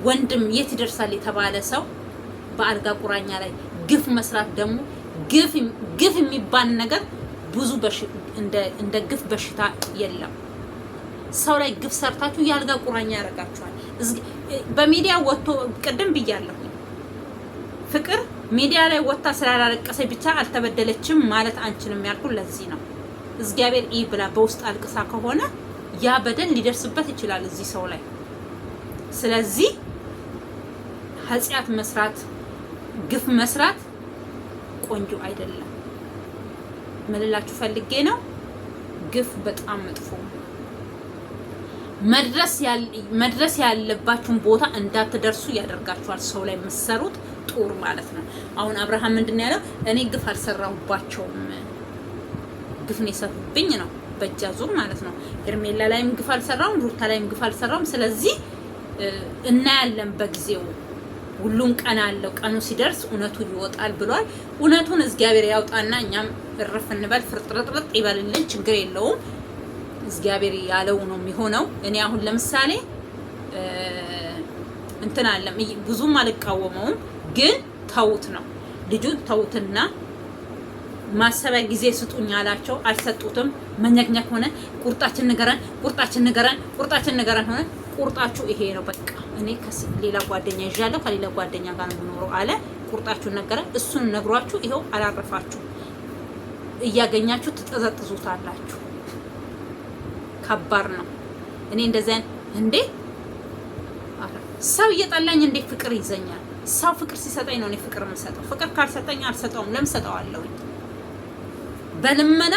ወንድም የት ይደርሳል የተባለ ሰው በአልጋ ቁራኛ ላይ ግፍ መስራት ደግሞ ግፍ የሚባል ነገር ብዙ እንደ ግፍ በሽታ የለም። ሰው ላይ ግፍ ሰርታችሁ የአልጋ ቁራኛ ያደርጋችኋል። በሚዲያ ወጥቶ ቅድም ብያለሁ፣ ፍቅር ሚዲያ ላይ ወጥታ ስላላለቀሰ ብቻ አልተበደለችም ማለት አንችልም ያልኩ ለዚህ ነው። እግዚአብሔር ብላ በውስጥ አልቅሳ ከሆነ ያ በደል ሊደርስበት ይችላል እዚህ ሰው ላይ። ስለዚህ ኃጢአት መስራት ግፍ መስራት ቆንጆ አይደለም። ምንላችሁ ፈልጌ ነው፣ ግፍ በጣም መጥፎ ነው። መድረስ ያለባችሁን ቦታ እንዳትደርሱ ያደርጋችኋል። ሰው ላይ መሰሩት ጦር ማለት ነው። አሁን አብርሃም ምንድን ያለው? እኔ ግፍ አልሰራሁባቸውም፣ ግፍ ነው የሰሩብኝ ነው በእጃ ዙር ማለት ነው። ሄርሜላ ላይም ግፍ አልሰራውም፣ ሩታ ላይም ግፍ አልሰራውም። ስለዚህ እናያለን በጊዜው፣ ሁሉም ቀን አለው። ቀኑ ሲደርስ እውነቱ ይወጣል ብሏል። እውነቱን እግዚአብሔር ያውጣና እኛም እርፍ እንበል፣ ፍርጥርጥርጥ ይበልልን፣ ችግር የለውም። እግዚአብሔር ያለው ነው የሚሆነው። እኔ አሁን ለምሳሌ እንትን አለም ብዙም አልቃወመውም፣ ግን ተውት ነው ልጁን ተውትና ማሰቢያ ጊዜ ስጡኝ አላቸው። አልሰጡትም። መኘክኘክ ሆነ። ቁርጣችን ንገረን ሆነ። ቁርጣችሁ ይሄ ነው በቃ። እኔ ከሌላ ጓደኛ ይዣለሁ፣ ከሌላ ጓደኛ ጋር ነው የምኖረው አለ። ቁርጣችሁን ነገረ። እሱን ነግሯችሁ ይሄው አላረፋችሁ። እያገኛችሁ ትጠዘጥዙታላችሁ። ከባድ ነው። እኔ እንደዚህ እንዴ ሰው እየጠላኝ እንዴ ፍቅር ይዘኛል? ሰው ፍቅር ሲሰጠኝ ነው እኔ ፍቅር የምሰጠው። ፍቅር ካልሰጠኝ አልሰጠውም። ለምን ሰጠዋለሁ? በልመና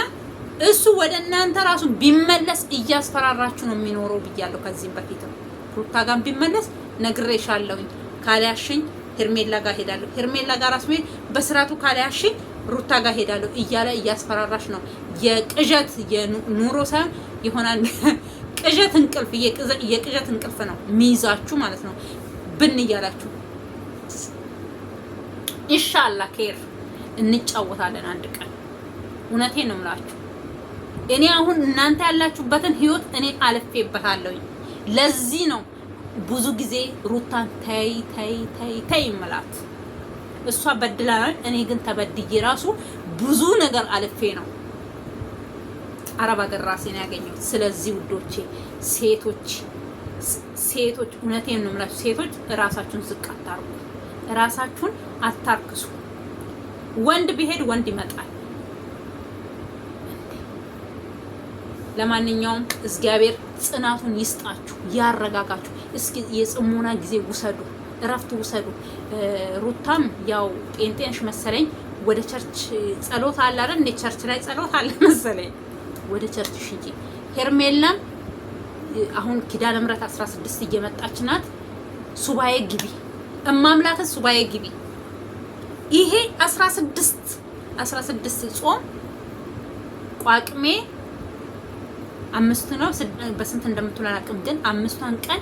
እሱ ወደ እናንተ ራሱ ቢመለስ እያስፈራራችሁ ነው የሚኖረው ብያለሁ። ከዚህም በፊትም ሩታ ጋር ቢመለስ ነግሬሻለሁ። ካሊያሽኝ ሄርሜላ ጋር ሄዳለሁ። ሄርሜላ ጋር ራስ ሜል በስራቱ ካሊያሽኝ ሩታ ጋር ሄዳለሁ እያለ እያስፈራራሽ ነው። የቅዠት የኑሮ ሳይሆን ይሆናል ቅዠት እንቅልፍ፣ የቅዠት እንቅልፍ ነው የሚይዛችሁ ማለት ነው። ብን እያላችሁ ኢንሻአላህ ኬር እንጫወታለን አንድ ቀን። እውነቴን ነው የምላችሁ። እኔ አሁን እናንተ ያላችሁበትን ህይወት እኔ አልፌበታለሁ። ለዚህ ነው ብዙ ጊዜ ሩታን ተይ እምላት። እሷ በድላናል፣ እኔ ግን ተበድዬ ራሱ ብዙ ነገር አልፌ ነው አረብ ሀገር ራሴን ያገኘሁት። ስለዚህ ውዶቼ ሴቶች እውነቴን ነው የምላችሁ፣ ሴቶች ራሳችሁን ዝቅ አታርጉ፣ ራሳችሁን አታርክሱ። ወንድ ቢሄድ ወንድ ይመጣል። ለማንኛውም እግዚአብሔር ጽናቱን ይስጣችሁ፣ ያረጋጋችሁ። እስኪ የጽሞና ጊዜ ውሰዱ፣ እረፍት ውሰዱ። ሩታም ያው ጴንጤንሽ መሰለኝ ወደ ቸርች ጸሎት አለ አይደል? እንደ ቸርች ላይ ጸሎት አለ መሰለኝ፣ ወደ ቸርች ሽጂ። ሄርሜላም አሁን ኪዳነ ምሕረት 16 እየመጣች ናት። ሱባኤ ግቢ፣ እማምላክን ሱባኤ ግቢ። ይሄ 16 ጾም ቋቅሜ 5 ነው። በስንት እንደምትውል አላውቅም፣ ግን 5ቷን ቀን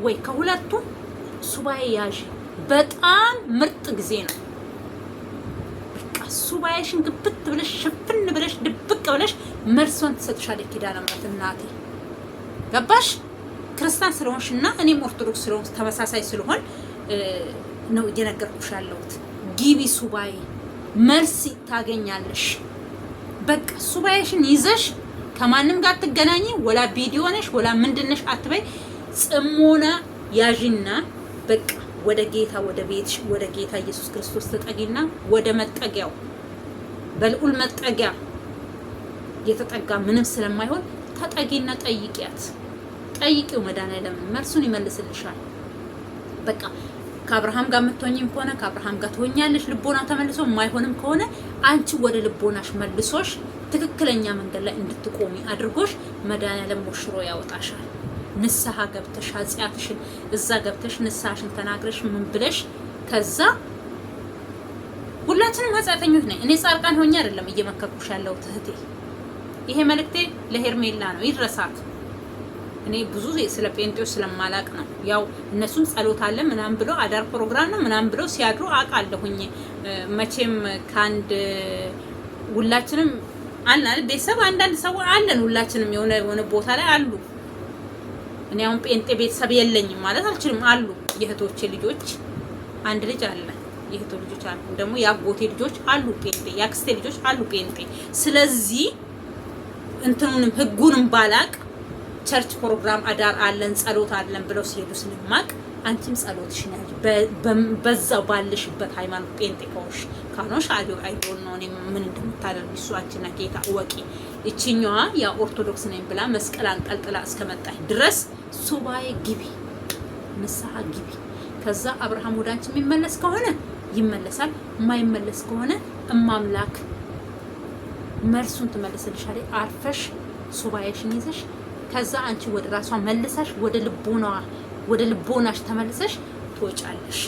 ወይ ከሁለቱ ሱባኤ ያዥ። በጣም ምርጥ ጊዜ ነው። በቃ ሱባኤሽን ግብት ብለሽ ሽፍን ብለሽ ድብቅ ብለሽ መልሶን ትሰጥሻለች ኪዳነ ምሕረት እናቴ። ገባሽ? ክርስቲያን ስለሆንሽና እኔም ኦርቶዶክስ ስለሆንኩ ተመሳሳይ ስለሆን ነው እየነገርኩሽ ያለሁት። ግቢ ሱባኤ፣ መልስ ታገኛለሽ። በቃ ሱባኤሽን ይዘሽ ከማንም ጋር ትገናኚ፣ ወላ ቪዲዮ ነሽ ወላ ምንድነሽ አትበይ። ጽሞና ያዥና በቃ ወደ ጌታ ወደ ቤትሽ ወደ ጌታ ኢየሱስ ክርስቶስ ተጠጊና ወደ መጠጊያው በልዑል መጠጊያ የተጠጋ ምንም ስለማይሆን ተጠጊና ጠይቂው መድኃኒዓለም መልሱን ይመልስልሻል። በቃ ከአብርሃም ጋር የምትሆኝም ከሆነ ከአብርሃም ጋር ትሆኛለሽ። ልቦና ተመልሶ የማይሆንም ከሆነ አንቺ ወደ ልቦናሽ መልሶሽ ትክክለኛ መንገድ ላይ እንድትቆሚ አድርጎሽ መድኃኒዓለም ሞሽሮ ያወጣሻል። ንስሐ ገብተሽ ኃጢአትሽን እዛ ገብተሽ ንስሐሽን ተናግረሽ ምን ብለሽ ከዛ ሁላችንም ኃጢአተኞች ነን። እኔ ጻድቃን ሆኜ አይደለም እየመከርኩሽ ያለው እህቴ። ይሄ መልእክቴ ለሄርሜላ ነው፣ ይድረሳት። እኔ ብዙ ስለ ጴንጤዎች ስለማላቅ ነው። ያው እነሱም ጸሎት አለ ምናምን ብለው አዳር ፕሮግራም ነው ምናምን ብለው ሲያድሩ አውቃለሁኝ። መቼም ካንድ ሁላችንም አለን ቤተሰብ፣ አንዳንድ ሰው አለን ሁላችንም የሆነ ቦታ ላይ አሉ። እኔ አሁን ጴንጤ ቤተሰብ የለኝም ማለት አልችልም። አሉ የእህቶቼ ልጆች፣ አንድ ልጅ አለ፣ የእህቶ ልጆች አሉ፣ ደግሞ የአጎቴ ልጆች አሉ ጴንጤ፣ የአክስቴ ልጆች አሉ ጴንጤ። ስለዚህ እንትኑንም ህጉንም ባላቅ ቸርች ፕሮግራም አዳር አለን ጸሎት አለን ብለው ሲሄዱ ስለማቅ አንቺም ጸሎትሽን ያዥ በዛው ባለሽበት ሃይማኖት ጴንጤ ካኖሽ አይዶን ነው እኔ ምን እንደምታደርግ እሱ አንቺና ጌታ ወቂ። እቺኛዋ ያ ኦርቶዶክስ ነኝ ብላ መስቀል አንጠልጥላ እስከመጣች ድረስ ሱባኤ ግቢ፣ ንስሐ ግቢ። ከዛ አብርሃም ወደ አንቺ የሚመለስ ከሆነ ይመለሳል፣ የማይመለስ ከሆነ እማምላክ መልሱን ትመልስልሻለች። አርፈሽ ሱባኤሽን ይዘሽ ከዛ አንቺ ወደ ራሷ መልሰሽ ወደ ልቦናሽ ተመልሰሽ ትወጫለሽ።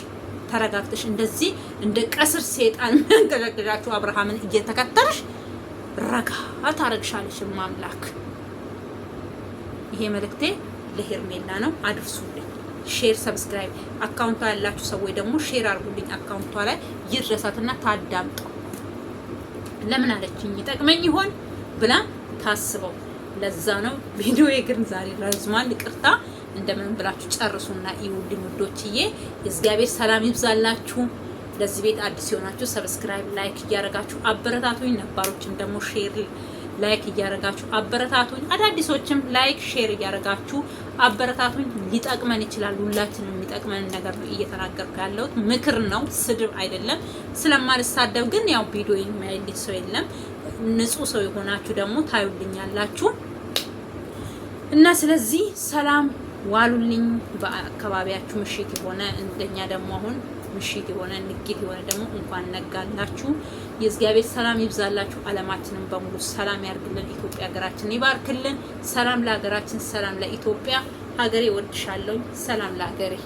ተረጋግተሽ እንደዚህ እንደ ቀስር ሰይጣን መንገዳገዳችሁ አብርሃምን እየተከተለሽ ረጋ ታረግሻለሽ ማምላክ። ይሄ መልእክቴ ለሄርሜላ ነው፣ አድርሱልኝ። ሼር ሰብስክራይብ አካውንቷ ያላችሁ ሰዎች ደግሞ ሼር አድርጉልኝ። አካውንቷ ላይ ይድረሳትና ታዳምጠው። ለምን አለችኝ ይጠቅመኝ ይሆን ብላ ታስበው። ለዛ ነው ቪዲዮ ግን ዛሬ ረዝሟል፣ ይቅርታ። እንደምን ብላችሁ ጨርሱና ይውልኝ ውዶችዬ። የእግዚአብሔር ሰላም ይብዛላችሁ። ለዚህ ቤት አዲስ የሆናችሁ ሰብስክራይብ ላይክ እያረጋችሁ አበረታቱኝ። ነባሮችም ደግሞ ሼር ላይክ እያረጋችሁ አበረታቱኝ። አዳዲሶችም ላይክ ሼር እያረጋችሁ አበረታቱኝ። ሊጠቅመን ይችላል፣ ሁላችንም የሚጠቅመን ነገር ነው እየተናገርኩ ያለሁት። ምክር ነው፣ ስድብ አይደለም። ስለማልሳደብ ግን ያው ቪዲዮ የሚያይልኝ ሰው የለም። ንጹህ ሰው የሆናችሁ ደግሞ ታዩልኛላችሁ እና ስለዚህ ሰላም ዋሉልኝ። በአካባቢያችሁ ምሽት የሆነ እንደኛ ደግሞ አሁን ምሽት የሆነ ንግት የሆነ ደግሞ እንኳን ነጋላችሁ። የእግዚአብሔር ሰላም ይብዛላችሁ። ዓለማችንን በሙሉ ሰላም ያርግልን። ኢትዮጵያ ሀገራችንን ይባርክልን። ሰላም ለሀገራችን፣ ሰላም ለኢትዮጵያ ሀገሬ። ወድሻለሁ። ሰላም ለሀገሬ።